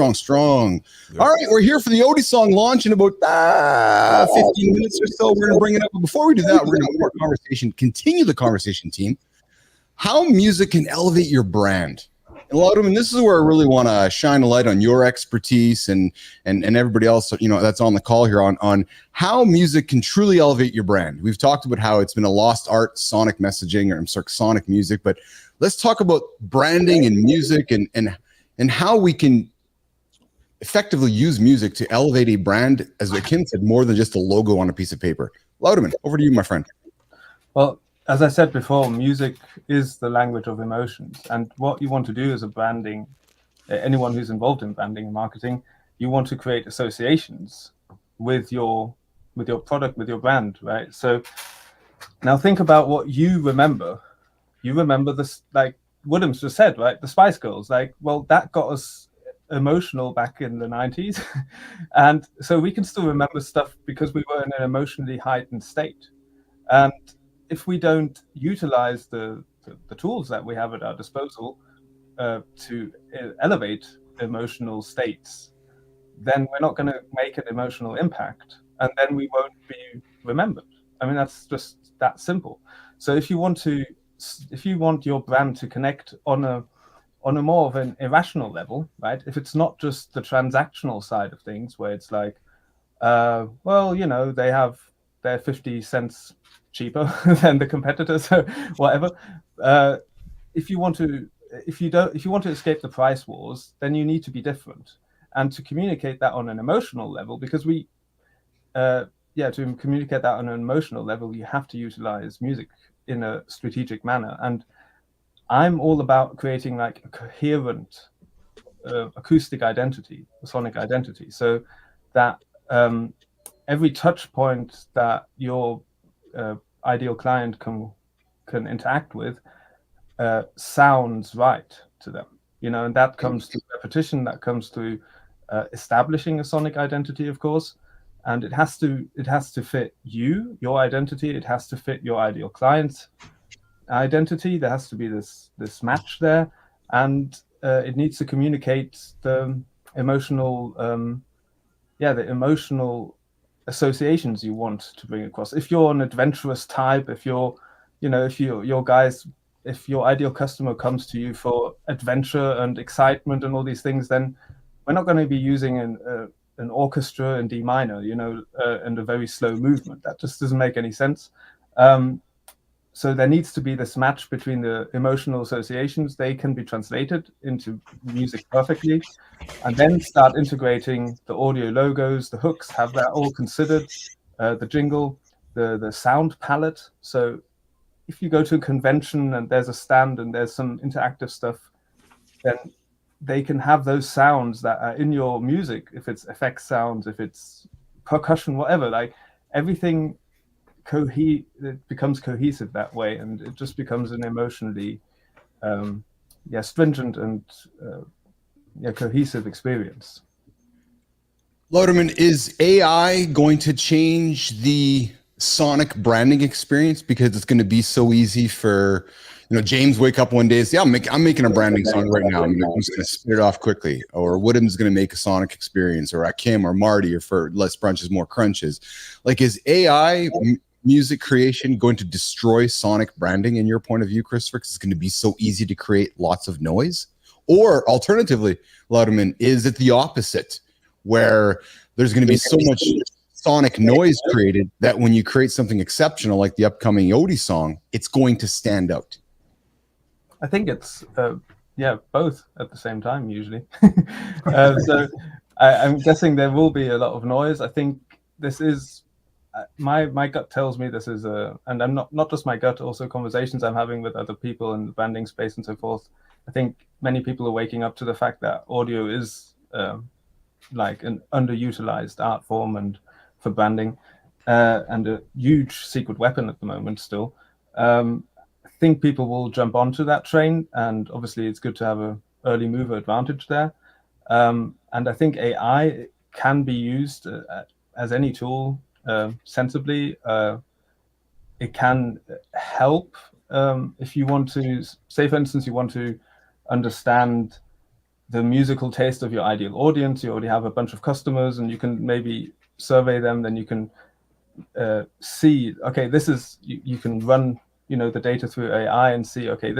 All right, we're here for the Oaty song launch in about 15 minutes or so. We're going to bring it up. But before we do that, we're going to continue the conversation, team. How music can elevate your brand. And Laudeman, this is where I really want to shine a light on your expertise and everybody else, you know, that's on the call here on how music can truly elevate your brand. We've talked about how it's been a lost art, sonic messaging, or sonic music, but let's talk about branding and music and how we can effectively use music to elevate a brand, as Akin said, more than just a logo on a piece of paper. Laudeman, over to you, my friend. Well, as I said before, music is the language of emotions. And what you want to do as a branding, anyone who's involved in branding and marketing, you want to create associations with your product, with your brand, right? So now think about what you remember. You remember this, like Williams just said, right? The Spice Girls, like, well, that got us emotional back in the 90s. And so we can still remember stuff because we were in an emotionally heightened state. And if we don't utilize the tools that we have at our disposal to elevate emotional states, then we're not going to make an emotional impact, and then we won't be remembered. I mean, that's just that simple. So if you want your brand to connect on a more of an irrational level, right? If it's not just the transactional side of things, where it's like, well, you know, they're 50 cents cheaper than the competitors, or whatever. If you want to escape the price wars, then you need to be different, and to communicate that on an emotional level, because to communicate that on an emotional level, you have to utilize music in a strategic manner. And I'm all about creating like a coherent acoustic identity, a sonic identity, so that every touch point that your ideal client can interact with sounds right to them, you know, and that comes through repetition, that comes through establishing a sonic identity, of course, and it has to fit your identity, it has to fit your ideal client's identity. There has to be this match there, and it needs to communicate the emotional associations you want to bring across. If you're an adventurous type, if your ideal customer comes to you for adventure and excitement and all these things, then we're not going to be using an orchestra in D minor, you know, and a very slow movement. That just doesn't make any sense. So there needs to be this match between the emotional associations. They can be translated into music perfectly, and then start integrating the audio logos, the hooks, have that all considered, the jingle, the sound palette. So if you go to a convention and there's a stand and there's some interactive stuff, then they can have those sounds that are in your music. If it's effects sounds, if it's percussion, whatever, like everything it becomes cohesive that way, and it just becomes an emotionally stringent and cohesive experience. Laudeman, is AI going to change the sonic branding experience because it's going to be so easy for, you know, James wake up one day and say, I'm making a branding song right now. I'm just going to spit it off quickly. Or Woodham's going to make a sonic experience, or Kim or Marty, or for less brunches, more crunches. Like, is AI music creation going to destroy sonic branding in your point of view, Christopher? Because it's going to be so easy to create lots of noise? Or alternatively, Laudeman, is it the opposite, where there's going to be so much sonic noise created that when you create something exceptional like the upcoming Oaty song, it's going to stand out? I think it's both at the same time usually. So I'm guessing there will be a lot of noise. I think this is my gut tells me this is and I'm not just my gut, also conversations I'm having with other people in the branding space and so forth. I think many people are waking up to the fact that audio is like an underutilized art form and for branding, and a huge secret weapon at the moment still. I think people will jump onto that train, and obviously it's good to have an early mover advantage there. And I think AI can be used as any tool sensibly. It can help if you want to, say for instance, you want to understand the musical taste of your ideal audience, you already have a bunch of customers and you can maybe survey them, then you can see, okay, this is, you can run, the data through AI and see, okay,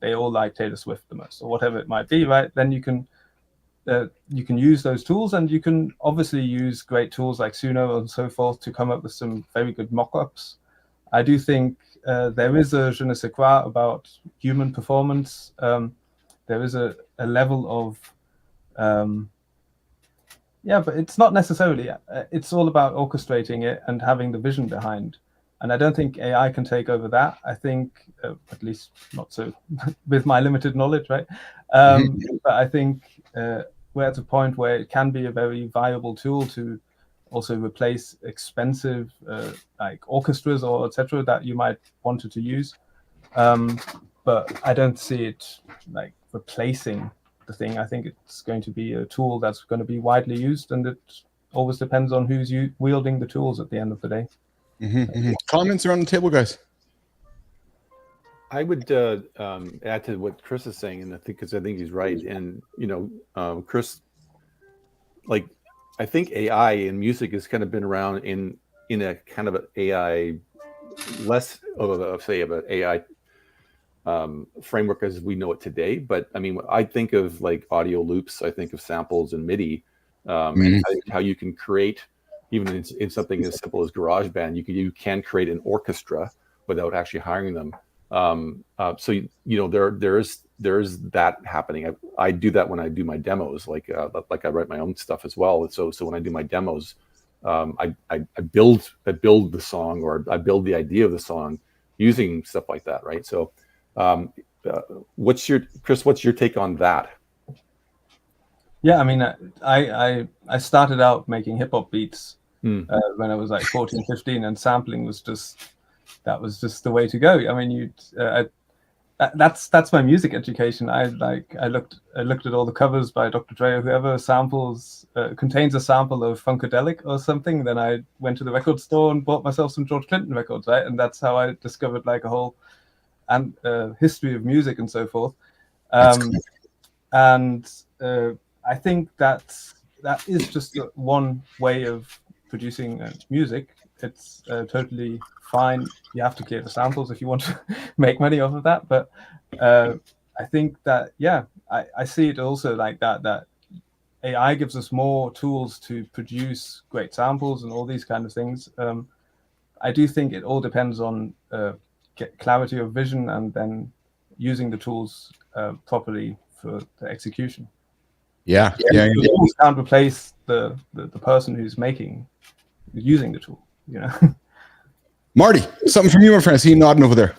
they all like Taylor Swift the most, or whatever it might be, right? Then you can use those tools, and you can obviously use great tools like Suno and so forth to come up with some very good mock-ups. I do think there is a je ne sais quoi about human performance. There is a level of, but it's not necessarily, it's all about orchestrating it and having the vision behind. And I don't think AI can take over that. I think, at least not so with my limited knowledge, right? But I think we're at a point where it can be a very viable tool to also replace expensive like orchestras or etc. that you might wanted to use. But I don't see it like replacing the thing. I think it's going to be a tool that's going to be widely used, and it always depends on who's wielding the tools at the end of the day. Comments around the table, guys? I would add to what Chris is saying, and I think he's right. And Chris, like, I think AI in music has kind of been around in a kind of an AI, less of an AI framework as we know it today. But I mean, when I think of like audio loops, I think of samples and MIDI, and how you can create, even in something as simple as GarageBand, you can create an orchestra without actually hiring them. So there is that happening. I do that when I do my demos, like I write my own stuff as well. So when I do my demos, I build the song, or I build the idea of the song using stuff like that, right? So what's your take on that? Yeah, I mean, I started out making hip hop beats when I was like 14, 15, and sampling was just the way to go. I mean, that's my music education. I looked at all the covers by Dr. Dre or whoever contains a sample of Funkadelic or something. Then I went to the record store and bought myself some George Clinton records, right? And that's how I discovered like a whole history of music and so forth. I think that is just one way of producing music. It's totally fine. You have to clear the samples if you want to make money off of that. But I think that, I see it also like that AI gives us more tools to produce great samples and all these kind of things. I do think it all depends on clarity of vision and then using the tools properly for the execution. You can't replace the person who's using the tool, Marty, something from you, my friend. I see you nodding over there.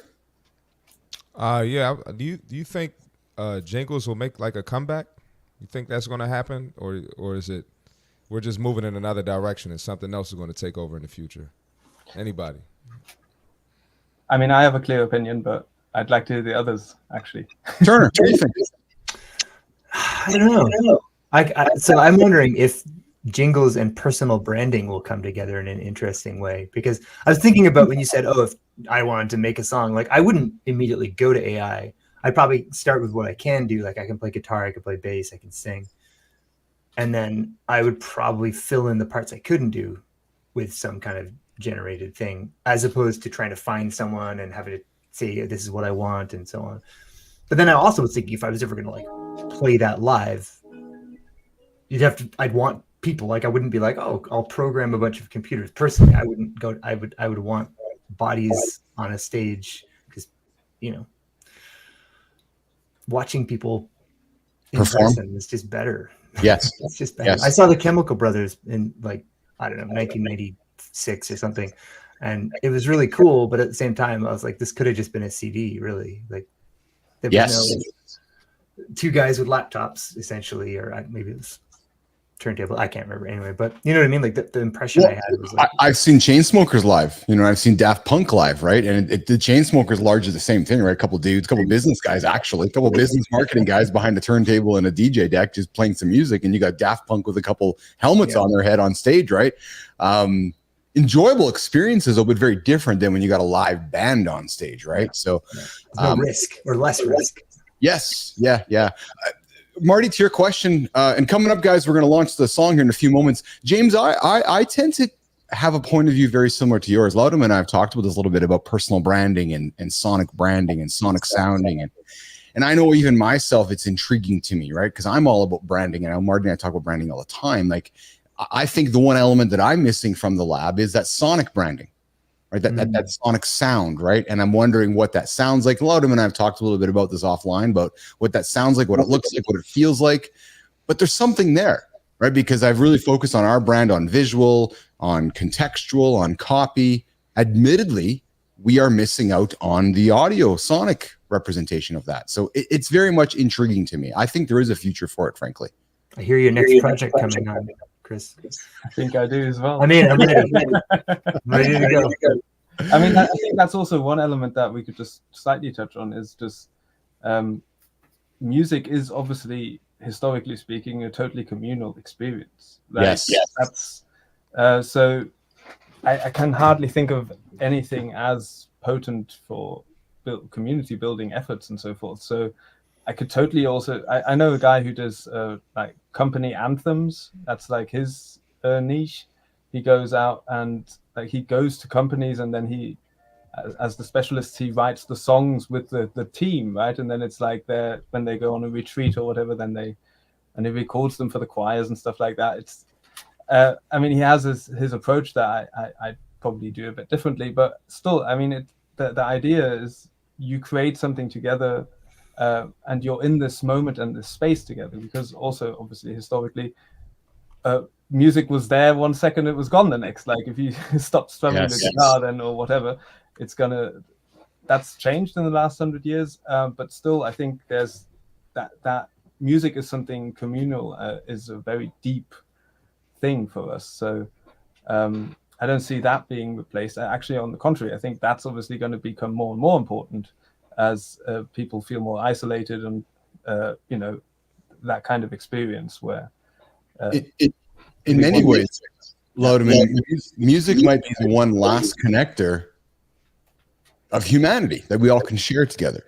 Do you think jingles will make like a comeback? You think that's going to happen, or is it we're just moving in another direction and something else is going to take over in the future? Anybody? I mean, I have a clear opinion, but I'd like to hear the others actually. Turner, what do you think? I don't know. So I'm wondering if jingles and personal branding will come together in an interesting way, because I was thinking about when you said, if I wanted to make a song, like I wouldn't immediately go to AI. I'd probably start with what I can do. Like I can play guitar, I can play bass, I can sing. And then I would probably fill in the parts I couldn't do with some kind of generated thing, as opposed to trying to find someone and having to say, this is what I want and so on. But then I also was thinking, if I was ever going to like play that live, I'd want people. Like I wouldn't be like, I'll program a bunch of computers. Personally, I wouldn't go. I would want bodies on a stage, because watching people perform is just better. Yes, it's just better. Yes. I saw the Chemical Brothers in 1996 or something, and it was really cool. But at the same time, I was like, this could have just been a CD. Really, like there was no two guys with laptops essentially, or maybe it was turntable. I can't remember anyway, but you know what I mean? Like the impression I had was like, I've seen Chainsmokers live, I've seen Daft Punk live, right? And the Chainsmokers largely the same thing, right? A couple dudes, couple business guys, actually, a couple business marketing guys behind the turntable and a DJ deck just playing some music, and you got Daft Punk with a couple helmets on their head on stage, right? enjoyable experiences, but very different than when you got a live band on stage, right? So no risk or less risk. Yes. Yeah. Marty, to your question, and coming up, guys, we're going to launch the song here in a few moments. James, I tend to have a point of view very similar to yours. Loudham and I have talked about this a little bit about personal branding and sonic branding and sonic sounding. And I know even myself, it's intriguing to me, right? Because I'm all about branding, and Marty and I talk about branding all the time. Like, I think the one element that I'm missing from the lab is that sonic branding. Right, that sonic sound, right? And I'm wondering what that sounds like. Loudham and I have talked a little bit about this offline, about what that sounds like, what it looks like, what it feels like. But there's something there, right? Because I've really focused on our brand, on visual, on contextual, on copy. Admittedly, we are missing out on the audio sonic representation of that. So it's very much intriguing to me. I think there is a future for it, frankly. I hear your next project coming on, Chris. I think I do as well. I'm ready. I'm ready to go. I mean, I think that's also one element that we could just slightly touch on is just music is obviously, historically speaking, a totally communal experience. Like, yes. That's so I can hardly think of anything as potent for community building efforts and so forth. So I could totally also, I know a guy who does like company anthems. That's like his niche. He goes out and like he goes to companies, and then he, as the specialist, he writes the songs with the team, right? And then it's like when they go on a retreat or whatever, then he records them for the choirs and stuff like that. It's, I mean, he has his approach that I probably do a bit differently, but still, I mean, the idea is you create something together. And you're in this moment and this space together, because also obviously historically music was there one second, it was gone the next. Like if you stop strumming the guitar then or whatever, that's changed in the last 100 years, but still I think there's that music is something communal, is a very deep thing for us. So I don't see that being replaced. Actually, on the contrary, I think that's obviously going to become more and more important as people feel more isolated, and that kind of experience where in many ways, Loudham, music might be the one last connector of humanity that we all can share together,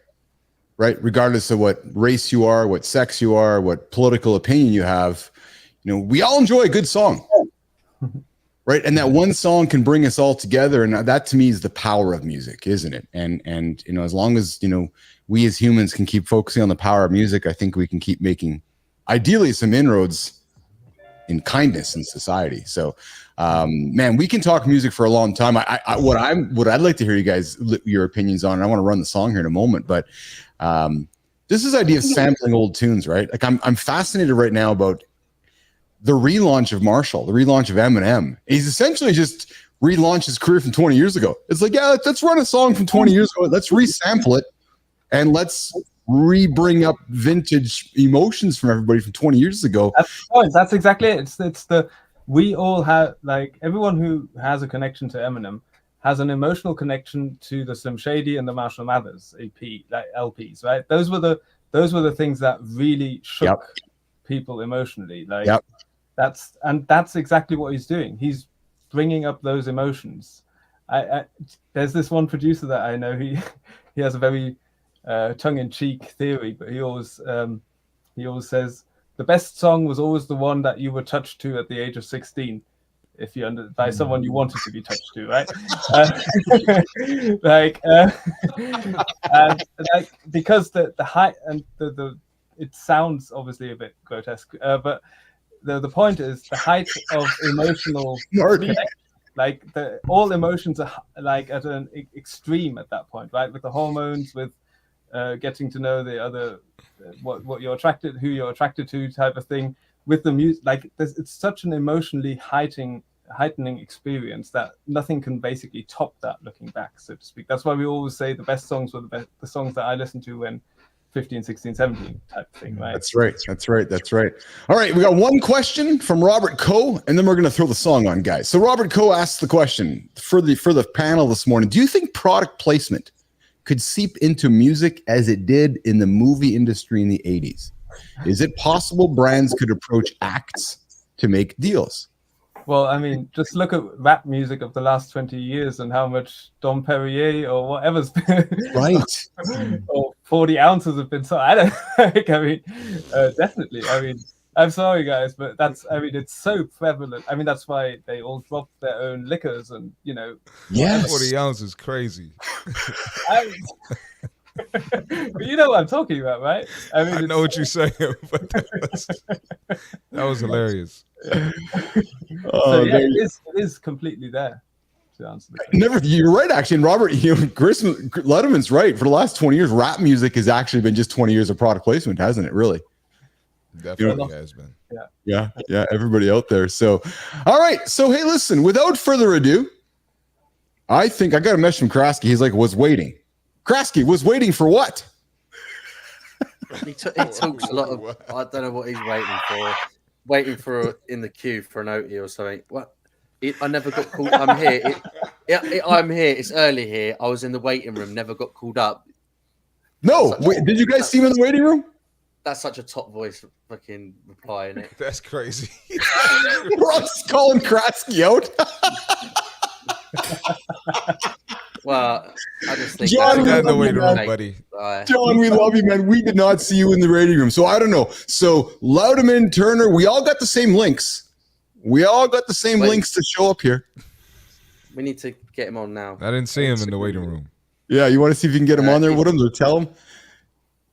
right? Regardless of what race you are, what sex you are, what political opinion you have, we all enjoy a good song. Right. And that one song can bring us all together. And that to me is the power of music, isn't it? And as long as, we as humans can keep focusing on the power of music, I think we can keep making ideally some inroads in kindness in society. So, man, we can talk music for a long time. What I'd like to hear you guys, your opinions on, and I want to run the song here in a moment, but this is the idea of sampling old tunes, right? Like I'm fascinated right now about the relaunch of Marshall, the relaunch of Eminem. He's essentially just relaunched his career from 20 years ago. It's like, yeah, let's run a song from 20 years ago. Let's resample it and let's bring up vintage emotions from everybody from 20 years ago. That's exactly it. It's we all have, like, everyone who has a connection to Eminem has an emotional connection to the Slim Shady and the Marshall Mathers EP, like LPs, right? Those were the things that really shook people emotionally. Like, that's exactly what he's doing. He's bringing up those emotions. There's this one producer that I know. He has a very tongue-in-cheek theory, but he always says the best song was always the one that you were touched to at the age of 16, if you by someone you wanted to be touched to, right? Because the height and the it sounds obviously a bit grotesque, but the point is the height of emotional like all emotions are like at an extreme at that point, right? With the hormones, with getting to know the other, what you're attracted, who you're attracted to, type of thing. With the music, like it's such an emotionally heightening experience that nothing can basically top that, looking back, so to speak. That's why we always say the best songs were the songs that I listened to when 15, 16, 17 type of thing, right? That's right. All right, we got one question from Robert Coe, and then we're going to throw the song on, guys. So Robert Coe asks the question for the panel this morning: do you think product placement could seep into music as it did in the movie industry in the 80s? Is it possible brands could approach acts to make deals? Well, I mean, just look at rap music of the last 20 years and how much Dom Perrier or whatever's been, Right. or 40 ounces have been sold. I don't like, I mean, definitely. I mean, I'm sorry, guys, but it's so prevalent. I mean, that's why they all dropped their own liquors and, Yes. 40 ounces is crazy. But you know what I'm talking about, right? I mean, I know what you're saying, but that was hilarious. So yeah, it is completely there. To answer the question. You're right, actually. And Robert, Chris Letterman's right. For the last 20 years, rap music has actually been just 20 years of product placement, hasn't it? Really? Definitely has been. Yeah. Everybody out there. So, all right. So, hey, listen. Without further ado, I think I got a message from Krasky. He's like, was waiting. Krasky was waiting for what? He talks a lot of. I don't know what he's waiting for in the queue for an Oaty or something. What? I never got called. I'm here. I'm here. It's early here. I was in the waiting room. Never got called up. No. Wait, did you guys see him in the waiting room? That's such a top voice fucking reply, isn't it? That's crazy. We're all just calling Krasky out. Well, I just think John, got in the waiting room, buddy. John, we love you, man. We did not see you in the waiting room, so I don't know. So Louderman, Turner, we all got the same links. Links to show up here. We need to get him on now. I didn't see him in the waiting room. Yeah, you want to see if you can get him on there with him or tell him?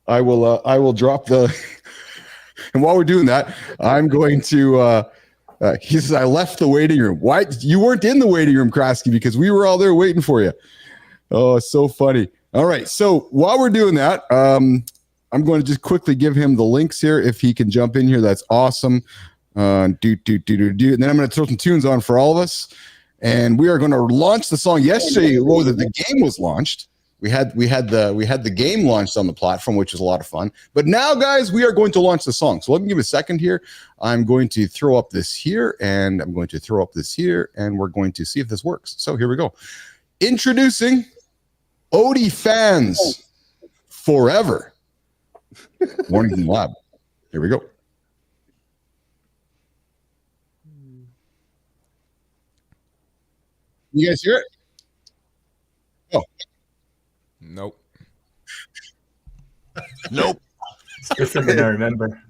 I will drop the. And while we're doing that, I'm going to. He says, I left the waiting room. Why? You weren't in the waiting room, Krasky, because we were all there waiting for you. Oh, it's so funny. All right. So while we're doing that, I'm going to just quickly give him the links here. If he can jump in here, that's awesome. And then I'm going to throw some tunes on for all of us. And we are going to launch the song yesterday. Well, the game was launched. We had the game launched on the platform, which was a lot of fun. But now, guys, we are going to launch the song. So let me give a second here. I'm going to throw up this here, and I'm going to throw up this here, and we're going to see if this works. So here we go. Introducing Oaty Fans Forever. Warnings in the lab. Here we go. You guys hear it? Oh. Nope. It's just something I remember.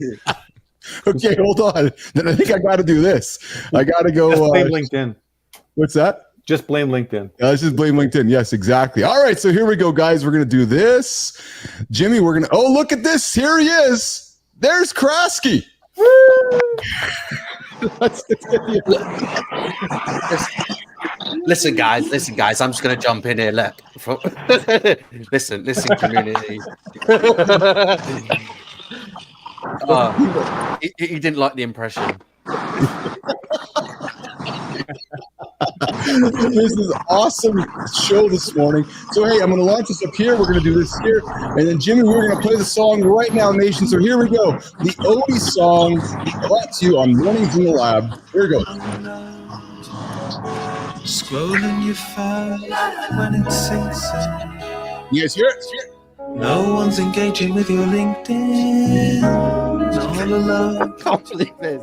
Okay, hold on. Then I think I got to do this. I got to go. Just blame LinkedIn. What's that? Just blame LinkedIn. Let's just blame LinkedIn. Yes, exactly. All right, so here we go, guys. We're going to do this. Jimmy, we're going to. Oh, look at this. Here he is. There's Krasky. Let's get the. Listen, guys. I'm just going to jump in here. Look, listen, community. He didn't like the impression. This is awesome show this morning. So hey, I'm going to launch this up here. We're going to do this here, and then Jimmy, we're going to play the song right now, nation. So here we go. The Oaty song brought to you on Mornings in the Lab. Here we go. Scrolling your phone when it sinks in. You guys hear it? No one's engaging with your LinkedIn. All alone. Can't believe this.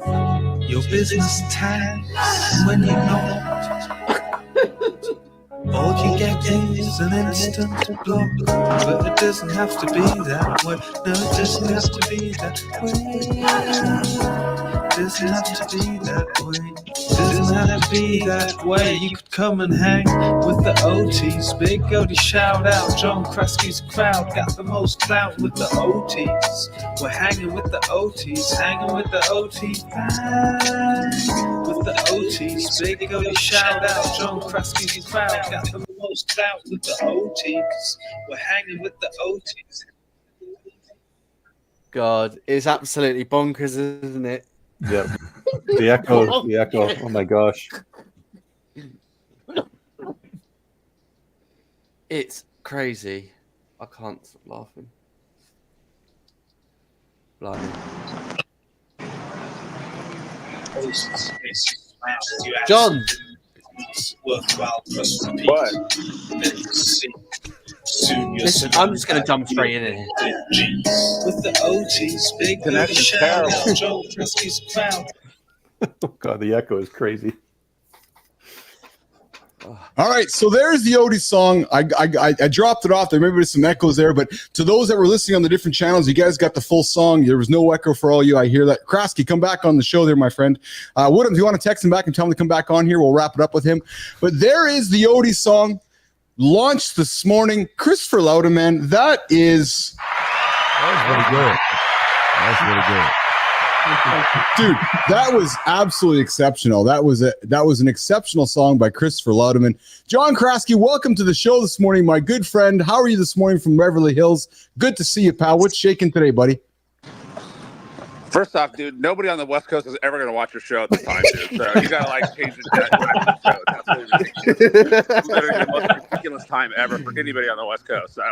Your business tags when you're not. All you get is an instant block. But it doesn't have to be that way. No, it doesn't have to be that way. Doesn't have to be that way. Doesn't have to be that way. You could come and hang with the Oaties. Big Oaty shout out. John Krasky's crowd got the most clout with the Oaties. We're hanging with the Oaties. Hanging with the Oaties. With the Oaties. Big Oaty shout out. John Krasky's crowd got the most clout with the Oaties. We're hanging with the Oaties. God, it's absolutely bonkers, isn't it? Yeah. The echo. Oh my gosh. It's crazy. I can't stop laughing. Blimey. John! What? Listen, I'm just going to jump straight in here. With the Oaties, big Connection's terrible. Joe Krasky's crowd. Oh god, the echo is crazy. All right, so there's the Oaty song. I dropped it off there. Maybe there's some echoes there, but to those that were listening on the different channels, you guys got the full song. There was no echo for all you. I hear that. Krasky, come back on the show there, my friend. Woodham, do you want to text him back and tell him to come back on here? We'll wrap it up with him. But there is the Oaty song, launched this morning. Christopher Loudon, man, that was really good. That was really good. Dude, that was absolutely exceptional. That was an exceptional song by Christopher Loudon. John Krasky, welcome to the show this morning, my good friend. How are you this morning from Beverly Hills? Good to see you, pal. What's shaking today, buddy? First off, dude, nobody on the West Coast is ever going to watch your show at the time, dude. So you got to like change the show. It's absolutely ridiculous. It's literally the most ridiculous time ever for anybody on the West Coast. So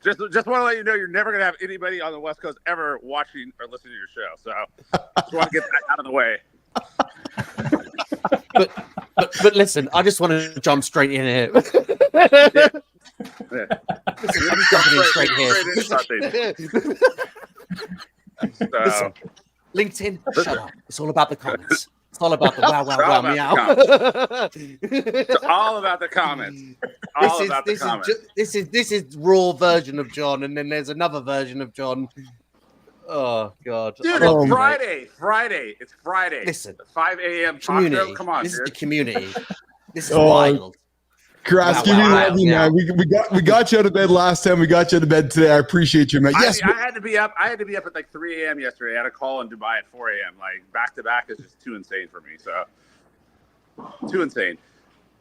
just want to let you know you're never going to have anybody on the West Coast ever watching or listening to your show. So just want to get that out of the way. But listen, I just want to jump straight in here. Yeah. Listen, I'm jumping in straight here. So, LinkedIn, shut up. It's all about the comments. It's all about the wow, meow. It's all about the comments. This is raw version of John, and then there's another version of John. Oh God, dude! It's Friday. Friday. It's Friday. Listen, 5 a.m. community. Come on, this dude. is the community. This is wild. Krasky, we love you, man. We got you out of bed last time. We got you out of bed today. I appreciate you, man. Yes, I had to be up. I had to be up at like 3 a.m. yesterday. I had a call in Dubai at 4 a.m. Like back to back is just too insane for me. So too insane.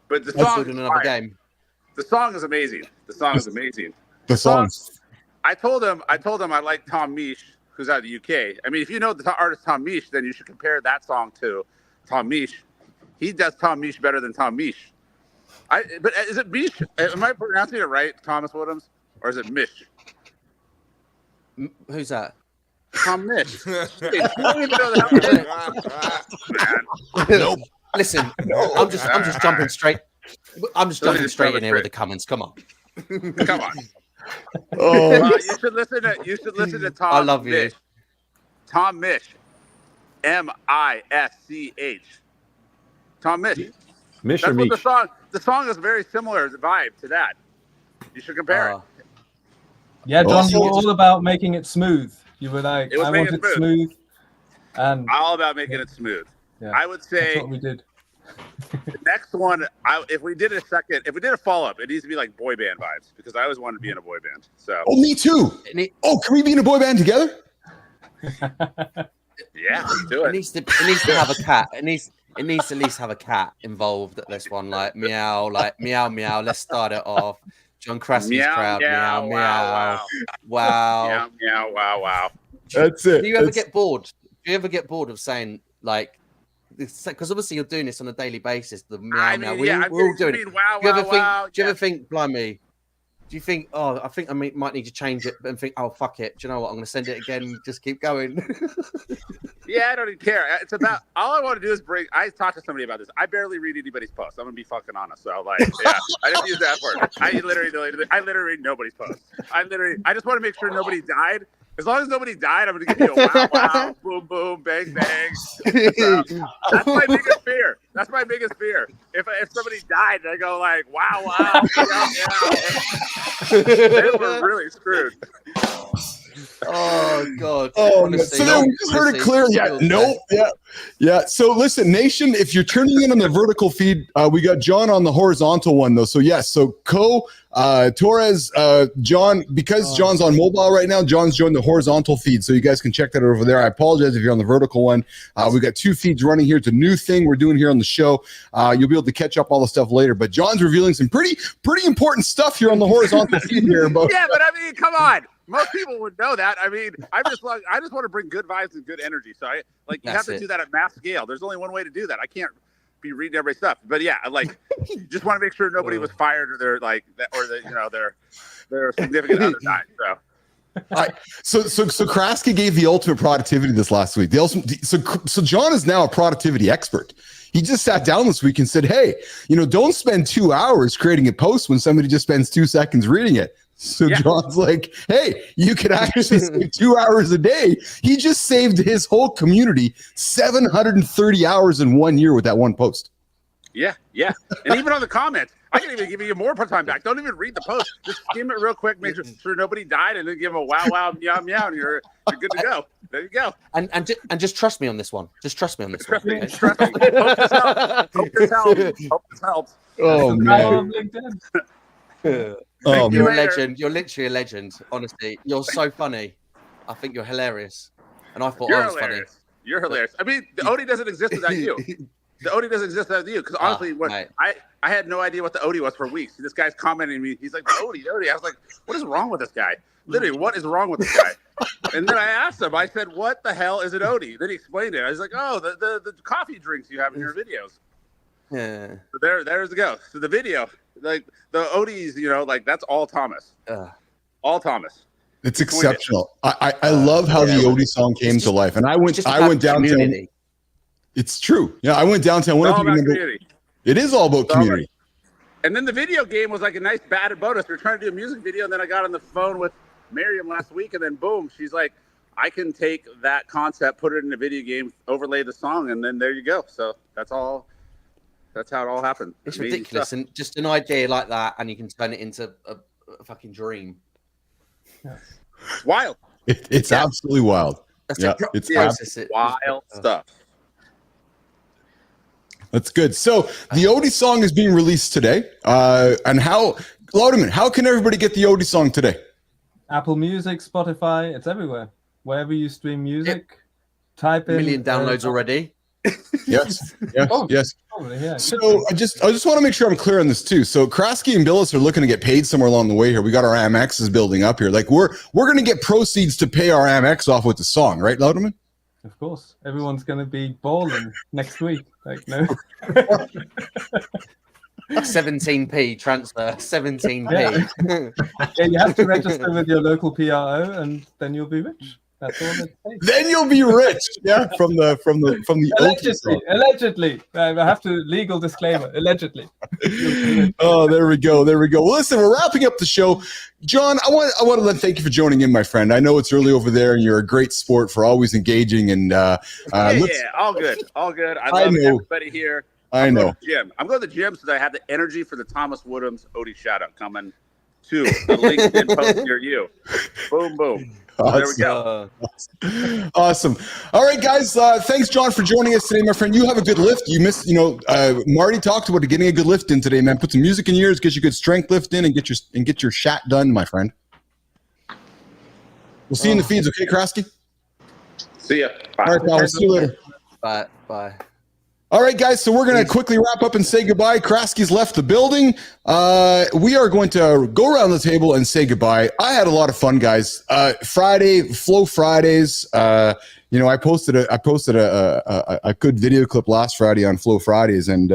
But the song, another game. The song is amazing. The song is amazing. The song. I told him I like Tom Misch, who's out of the UK. I mean, if you know the artist Tom Misch, then you should compare that song to Tom Misch. He does Tom Misch better than Tom Misch. But is it Misch? Am I pronouncing it right, Thomas Woodhams? Or is it Misch? Who's that? Tom Misch. You don't even know that. Nope. Listen, I'm just jumping straight. I'm just jumping straight in here with the comments. Come on. Come on. Oh, you should listen to Tom. I love Misch. you. Tom Misch. Misch. Tom Misch. Mish That's or what Mish? the song is very similar vibe to that. You should compare it. Yeah, John, you were all about making it smooth. You were like, I want it smooth. And all about making it smooth. Yeah, I would say that's what we did. The next one, if we did a follow-up, it needs to be like boy band vibes because I always wanted to be in a boy band. So. Oh, me too. Can we be in a boy band together? Yeah, let's do it. It needs to have a cat. It needs to at least have a cat involved at this one, like meow, meow. Let's start it off. John Krasky's crowd, meow, wow. Meow, wow. That's it. Do you ever get bored? Do you ever get bored of saying like? Because obviously you're doing this on a daily basis. The meow, meow. We're all doing it. Wow, do you ever think? Wow, do you ever think, blimey? Do you think? Oh, I think I might need to change it, and think, oh fuck it. Do you know what? I'm going to send it again. And just keep going. Yeah, I don't even care. It's about all I want to do is bring. I talked to somebody about this. I barely read anybody's posts. I'm gonna be fucking honest. So like, yeah, I didn't use that word. I literally read nobody's posts. I just want to make sure nobody died. As long as nobody died, I'm gonna give you a wow, boom, boom, bang, bang. So, that's my biggest fear. That's my biggest fear. If somebody died, I go like, wow, yeah. They were really screwed. Oh God! Oh, honestly, so then we just heard it clearly. Yeah. So listen, Nation, if you're tuning in on the vertical feed, we got John on the horizontal one though. So yes, so Torres, John, because John's on mobile right now, John's joined the horizontal feed, so you guys can check that over there. I apologize if you're on the vertical one. We got two feeds running here. It's a new thing we're doing here on the show. You'll be able to catch up all the stuff later. But John's revealing some pretty important stuff here on the horizontal feed here. Yeah, but I mean, come on. Most people would know that. I mean, I just want to bring good vibes and good energy. So you have to do that at mass scale. There's only one way to do that. I can't be reading everybody's stuff. But yeah, like just want to make sure nobody was fired or their significant other died. So. So Krasky gave the ultimate productivity this last week. So John is now a productivity expert. He just sat down this week and said, hey, don't spend 2 hours creating a post when somebody just spends 2 seconds reading it. So John's like, hey, you could actually save 2 hours a day. He just saved his whole community 730 hours in 1 year with that one post. Yeah. And even on the comments, I can even give you more time back. Don't even read the post. Just skim it real quick, make sure nobody died, and then give them a wow, meow, meow, and you're good to go. There you go. And just trust me on this one. Just trust me on this Trust one. me. Trust me. Hope this helps. Hope this helps. Oh man. You're you a later. legend. You're literally a legend. Honestly, you're so funny. I think you're hilarious, and I thought You're I was hilarious. You're hilarious. I mean, the Oaty doesn't exist without you. The Oaty doesn't exist without you. Because honestly, I had no idea what the Oaty was for weeks. This guy's commenting me. He's like, the Oaty. I was like, what is wrong with this guy? Literally, what is wrong with this guy? And then I asked him. I said, what the hell is an Oaty? Then he explained it. I was like, oh, the coffee drinks you have in your videos. Yeah. So there's the go. So the video, like the Oaties, like that's all Thomas. All Thomas. It's exceptional. I love how the Oaty song came to life. And I went downtown. Community. It's true. Yeah, I went downtown. It's all about community. It is all about community. And then the video game was like a nice added bonus. We were trying to do a music video, and then I got on the phone with Miriam last week, and then boom, she's like, I can take that concept, put it in a video game, overlay the song, and then there you go. So that's how it all happened. It's ridiculous. And just an idea like that, and you can turn it into a fucking dream. It's wild. It's absolutely wild. It's wild stuff. That's good. So the Oaty song is being released today. And Lauderman, how can everybody get the Oaty song today? Apple Music, Spotify, it's everywhere. Wherever you stream music, type in. 1 million downloads already. Yes. Probably, yeah. So I just want to make sure I'm clear on this too. So Krasky and Billis are looking to get paid somewhere along the way here. We got our Amexes building up here. Like we're going to get proceeds to pay our Amex off with the song, right, Lauderman? Of course, everyone's going to be balling next week. Like no. 17p transfer. 17p. Yeah, you have to register with your local PRO, and then you'll be rich. That's all it takes. Then you'll be rich. Yeah, from the allegedly. I have to legal disclaimer. Allegedly. Oh, there we go. Well, listen, we're wrapping up the show. John, I want to thank you for joining in, my friend. I know it's early over there, and you're a great sport for always engaging. And all good. I love everybody here. I know. I'm going to the gym so that I have the energy for the Thomas Woodhams Oaty shout out coming to the LinkedIn post near you. Boom, boom. Awesome. There we go. Awesome. All right, guys. Thanks, John, for joining us today, my friend. You have a good lift. You missed, Marty talked about getting a good lift in today, man. Put some music in your ears, get your good strength lift in, and get your shat done, my friend. We'll see you in the feeds, okay, Krasky? See ya. Bye. All right, pal. We'll see you later. Bye. All right, guys, so we're going to quickly wrap up and say goodbye. Krasky's left the building. We are going to go around the table and say goodbye. I had a lot of fun, guys. Friday, Flow Fridays. I posted a good video clip last Friday on Flow Fridays, and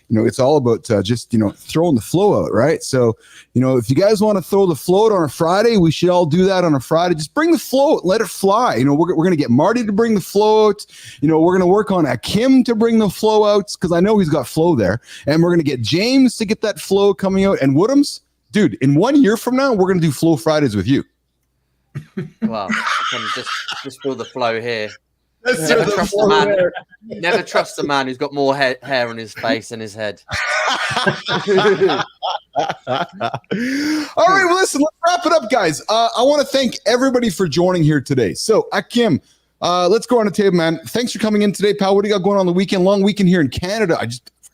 it's all about just throwing the flow out, right? So if you guys want to throw the float on a Friday, we should all do that on a Friday. Just bring the float, let it fly. We're gonna get Marty to bring the flow out. We're gonna work on Akim to bring the flow out because I know he's got flow there, and we're gonna get James to get that flow coming out. And Woodhams, dude, in 1 year from now, we're gonna do Flow Fridays with you. Well, I can just feel the flow here. Never trust a man who's got more hair on his face than his head. All right, well, listen, let's wrap it up, guys. I want to thank everybody for joining here today. So, Akim, let's go on the table, man. Thanks for coming in today, pal. What do you got going on the weekend? Long weekend here in Canada.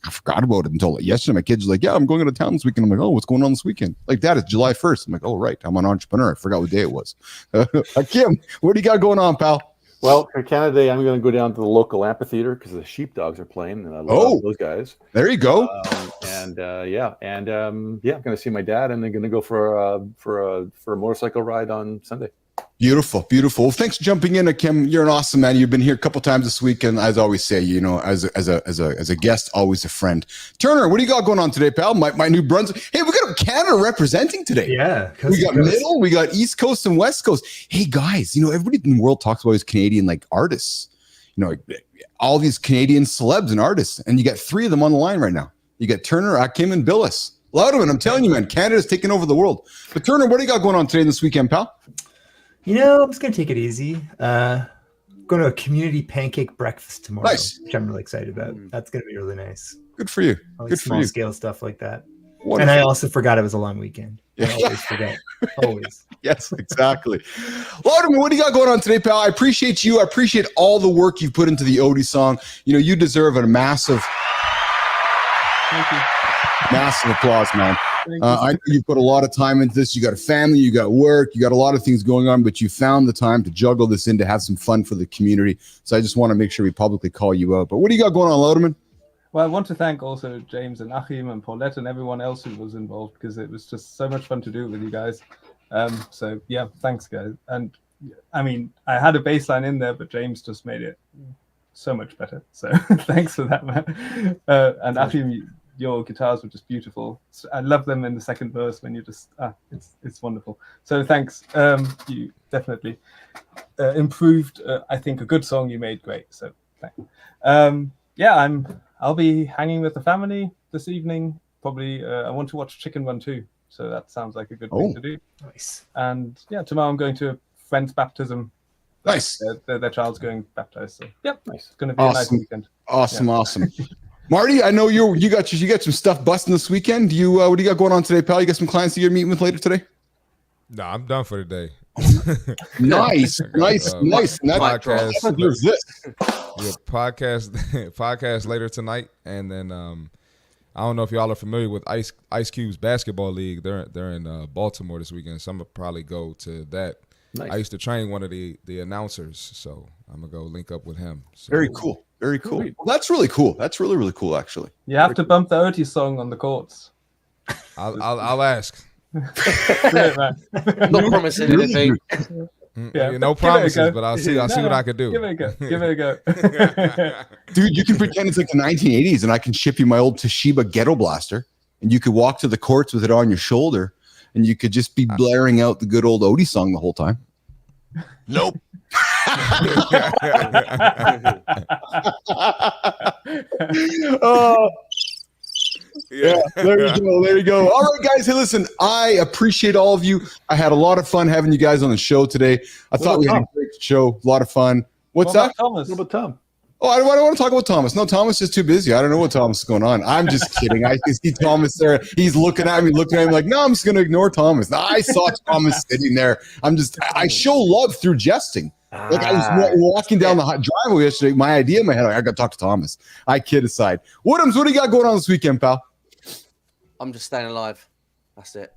I forgot about it until yesterday. My kids were like, yeah, I'm going to town this weekend. I'm like, oh, what's going on this weekend? Like, Dad, it's July 1st. I'm like, oh, right. I'm an entrepreneur. I forgot what day it was. Akim, what do you got going on, pal? Well, for Canada Day, I'm going to go down to the local amphitheater because the Sheepdogs are playing, and I love those guys. There you go. I'm going to see my dad, and then going to go for a motorcycle ride on Sunday. Beautiful. Well, thanks for jumping in, Akim. You're an awesome man. You've been here a couple times this week, and as I always say, as a guest, always a friend. Turner, what do you got going on today, pal? My New Brunswick. Hey, we got Canada representing today. Yeah, we got Middle, we got East Coast and West Coast. Hey, guys, everybody in the world talks about these Canadian artists. All these Canadian celebs and artists, and you got three of them on the line right now. You got Turner, Akim, and Billis. Lauderman, I'm telling you, man, Canada's taking over the world. But Turner, what do you got going on today this weekend, pal? I'm just going to take it easy. Going going to a community pancake breakfast tomorrow, Nice. which I'm really excited about. That's going to be really nice. Good for you. I like Good for small you. scale stuff like that. Wonderful. And I also forgot it was a long weekend. I Yeah. always forget. Always. Yes, exactly. Lauderman, what do you got going on today, pal? I appreciate you. I appreciate all the work you've put into the Oaty song. You know, you deserve a massive applause, man. I know you've put a lot of time into this. You got a family, you got work, you got a lot of things going on, but you found the time to juggle this in to have some fun for the community. So I just want to make sure we publicly call you out. But what do you got going on, Lauderman? Well, I want to thank also James and Achim and Paulette and everyone else who was involved, because it was just so much fun to do it with you guys. So yeah, thanks, guys. And I mean, I had a bass line in there, but James just made it so much better. So thanks for that, man. And Achim, your guitars were just beautiful. So I love them in the second verse when you just it's wonderful. So thanks. You definitely improved. I think a good song you made great. So thanks. Yeah, I'll be hanging with the family this evening. Probably I want to watch Chicken Run too. So that sounds like a good thing to do. Nice. And yeah, tomorrow I'm going to a friend's baptism. Nice. Their child's going baptized. So yeah, Nice. It's going to be a nice weekend. Awesome. Marty, I know you got some stuff busting this weekend. Do you what do you got going on today, pal? You got some clients that you're meeting with later today? No, I'm done for the day. Nice. And Podcast. Here's this. Yeah, podcast later tonight, and then I don't know if y'all are familiar with Ice Cube's basketball league. They're in Baltimore this weekend, so I'm gonna probably go to that. Nice. I used to train one of the announcers, so I'm gonna go link up with him. So, Very cool. Very cool. Well, that's really cool. That's really, really cool, actually. You have to bump the Oaty song on the courts. I'll ask. Great, man. Not promising anything. Yeah, no promises, but I'll see what I can do. Give it a go. Dude, you can pretend it's like the 1980s, and I can ship you my old Toshiba Ghetto Blaster, and you could walk to the courts with it on your shoulder, and you could just be blaring out the good old Oaty song the whole time. Nope. Oh. Yeah, there you go. All right, guys. Hey, listen, I appreciate all of you. I had a lot of fun having you guys on the show today. I thought we had a great show, a lot of fun. What's that? Thomas? What about Tom? Oh, I don't want to talk about Thomas. No, Thomas is too busy. I don't know what Thomas is going on. I'm just kidding. I can see Thomas there. He's looking at me like, no, I'm just going to ignore Thomas. No, I saw Thomas sitting there. I show love through jesting. Like I was walking down the driveway yesterday. My idea in my head, I got to talk to Thomas. I kid aside. Woodhams, what do you got going on this weekend, pal? I'm just staying alive. That's it.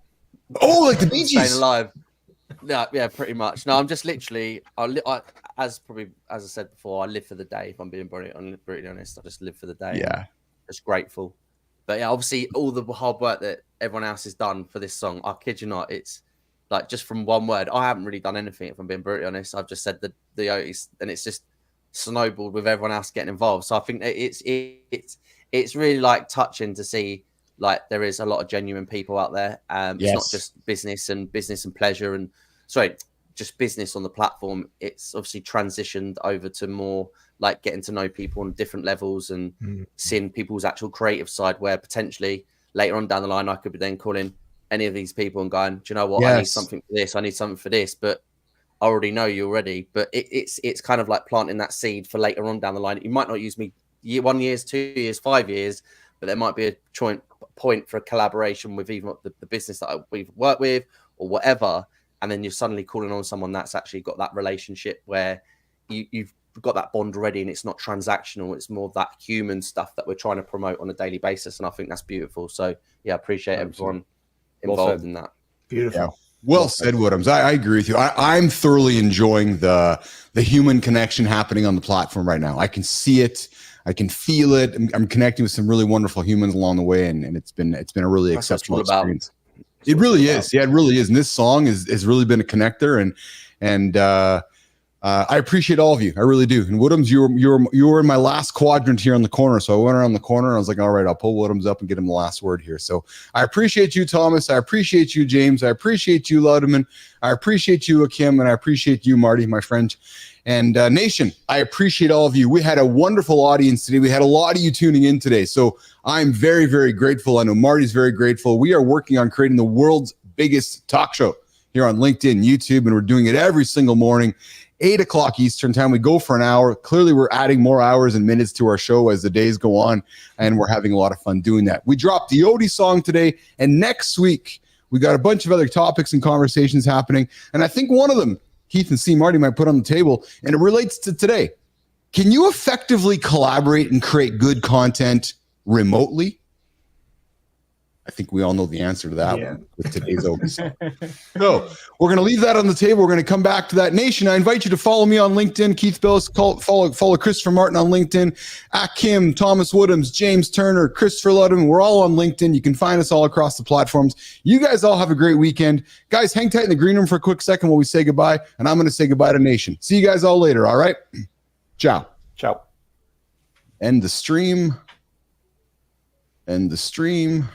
Oh, like the Bee Gees. Staying alive. Yeah, pretty much. No, I'm just literally. As I said before, I live for the day. If I'm being brutally honest, I just live for the day. Yeah, just grateful. But yeah, obviously all the hard work that everyone else has done for this song. I kid you not, it's like just from one word. I haven't really done anything. If I'm being brutally honest, I've just said the Oaties, and it's just snowballed with everyone else getting involved. So I think that it's really like touching to see like there is a lot of genuine people out there. It's not just business and pleasure and just business on the platform. It's obviously transitioned over to more like getting to know people on different levels and seeing people's actual creative side, where potentially later on down the line I could be then calling any of these people and going, do you know what? I need something for this, I need something for this, but I already know you already. But it's kind of like planting that seed for later on down the line. You might not use me 1 year, 2 years, 5 years, but there might be a joint point for a collaboration with even the business that we've worked with or whatever. And then you're suddenly calling on someone that's actually got that relationship where you've got that bond already, and it's not transactional. It's more that human stuff that we're trying to promote on a daily basis. And I think that's beautiful. So yeah, I appreciate everyone involved in that. Beautiful. Yeah. Well said, Woodhams. I agree with you. I'm thoroughly enjoying the human connection happening on the platform right now. I can see it. I can feel it. I'm connecting with some really wonderful humans along the way, and it's been a really exceptional experience. It really is. Yeah, it really is. And this song has really been a connector, and I appreciate all of you. I really do. And Woodhams, you were in my last quadrant here on the corner. So I went around the corner and I was like, all right, I'll pull Woodhams up and get him the last word here. So I appreciate you, Thomas. I appreciate you, James. I appreciate you, Lauderman. I appreciate you, Akim, and I appreciate you, Marty, my friend. And Nation, I appreciate all of you. We had a wonderful audience today. We had a lot of you tuning in today. So I'm very, very grateful. I know Marty's very grateful. We are working on creating the world's biggest talk show here on LinkedIn, YouTube, and we're doing it every single morning, 8 o'clock Eastern time. We go for an hour. Clearly, we're adding more hours and minutes to our show as the days go on, and we're having a lot of fun doing that. We dropped the Oaty song today, and next week, we got a bunch of other topics and conversations happening, and I think one of them, Keith and C. Marty might put on the table, and it relates to today. Can you effectively collaborate and create good content remotely? I think we all know the answer to that one with today's Oaty song. So we're going to leave that on the table. We're going to come back to that. Nation, I invite you to follow me on LinkedIn, Keith Billis, follow Christopher Martin on LinkedIn, Kim, Thomas Woodhams, James Turner, Christopher Ludham. We're all on LinkedIn. You can find us all across the platforms. You guys all have a great weekend. Guys, hang tight in the green room for a quick second while we say goodbye, and I'm going to say goodbye to Nation. See you guys all later, all right? Ciao. Ciao. End the stream. End the stream.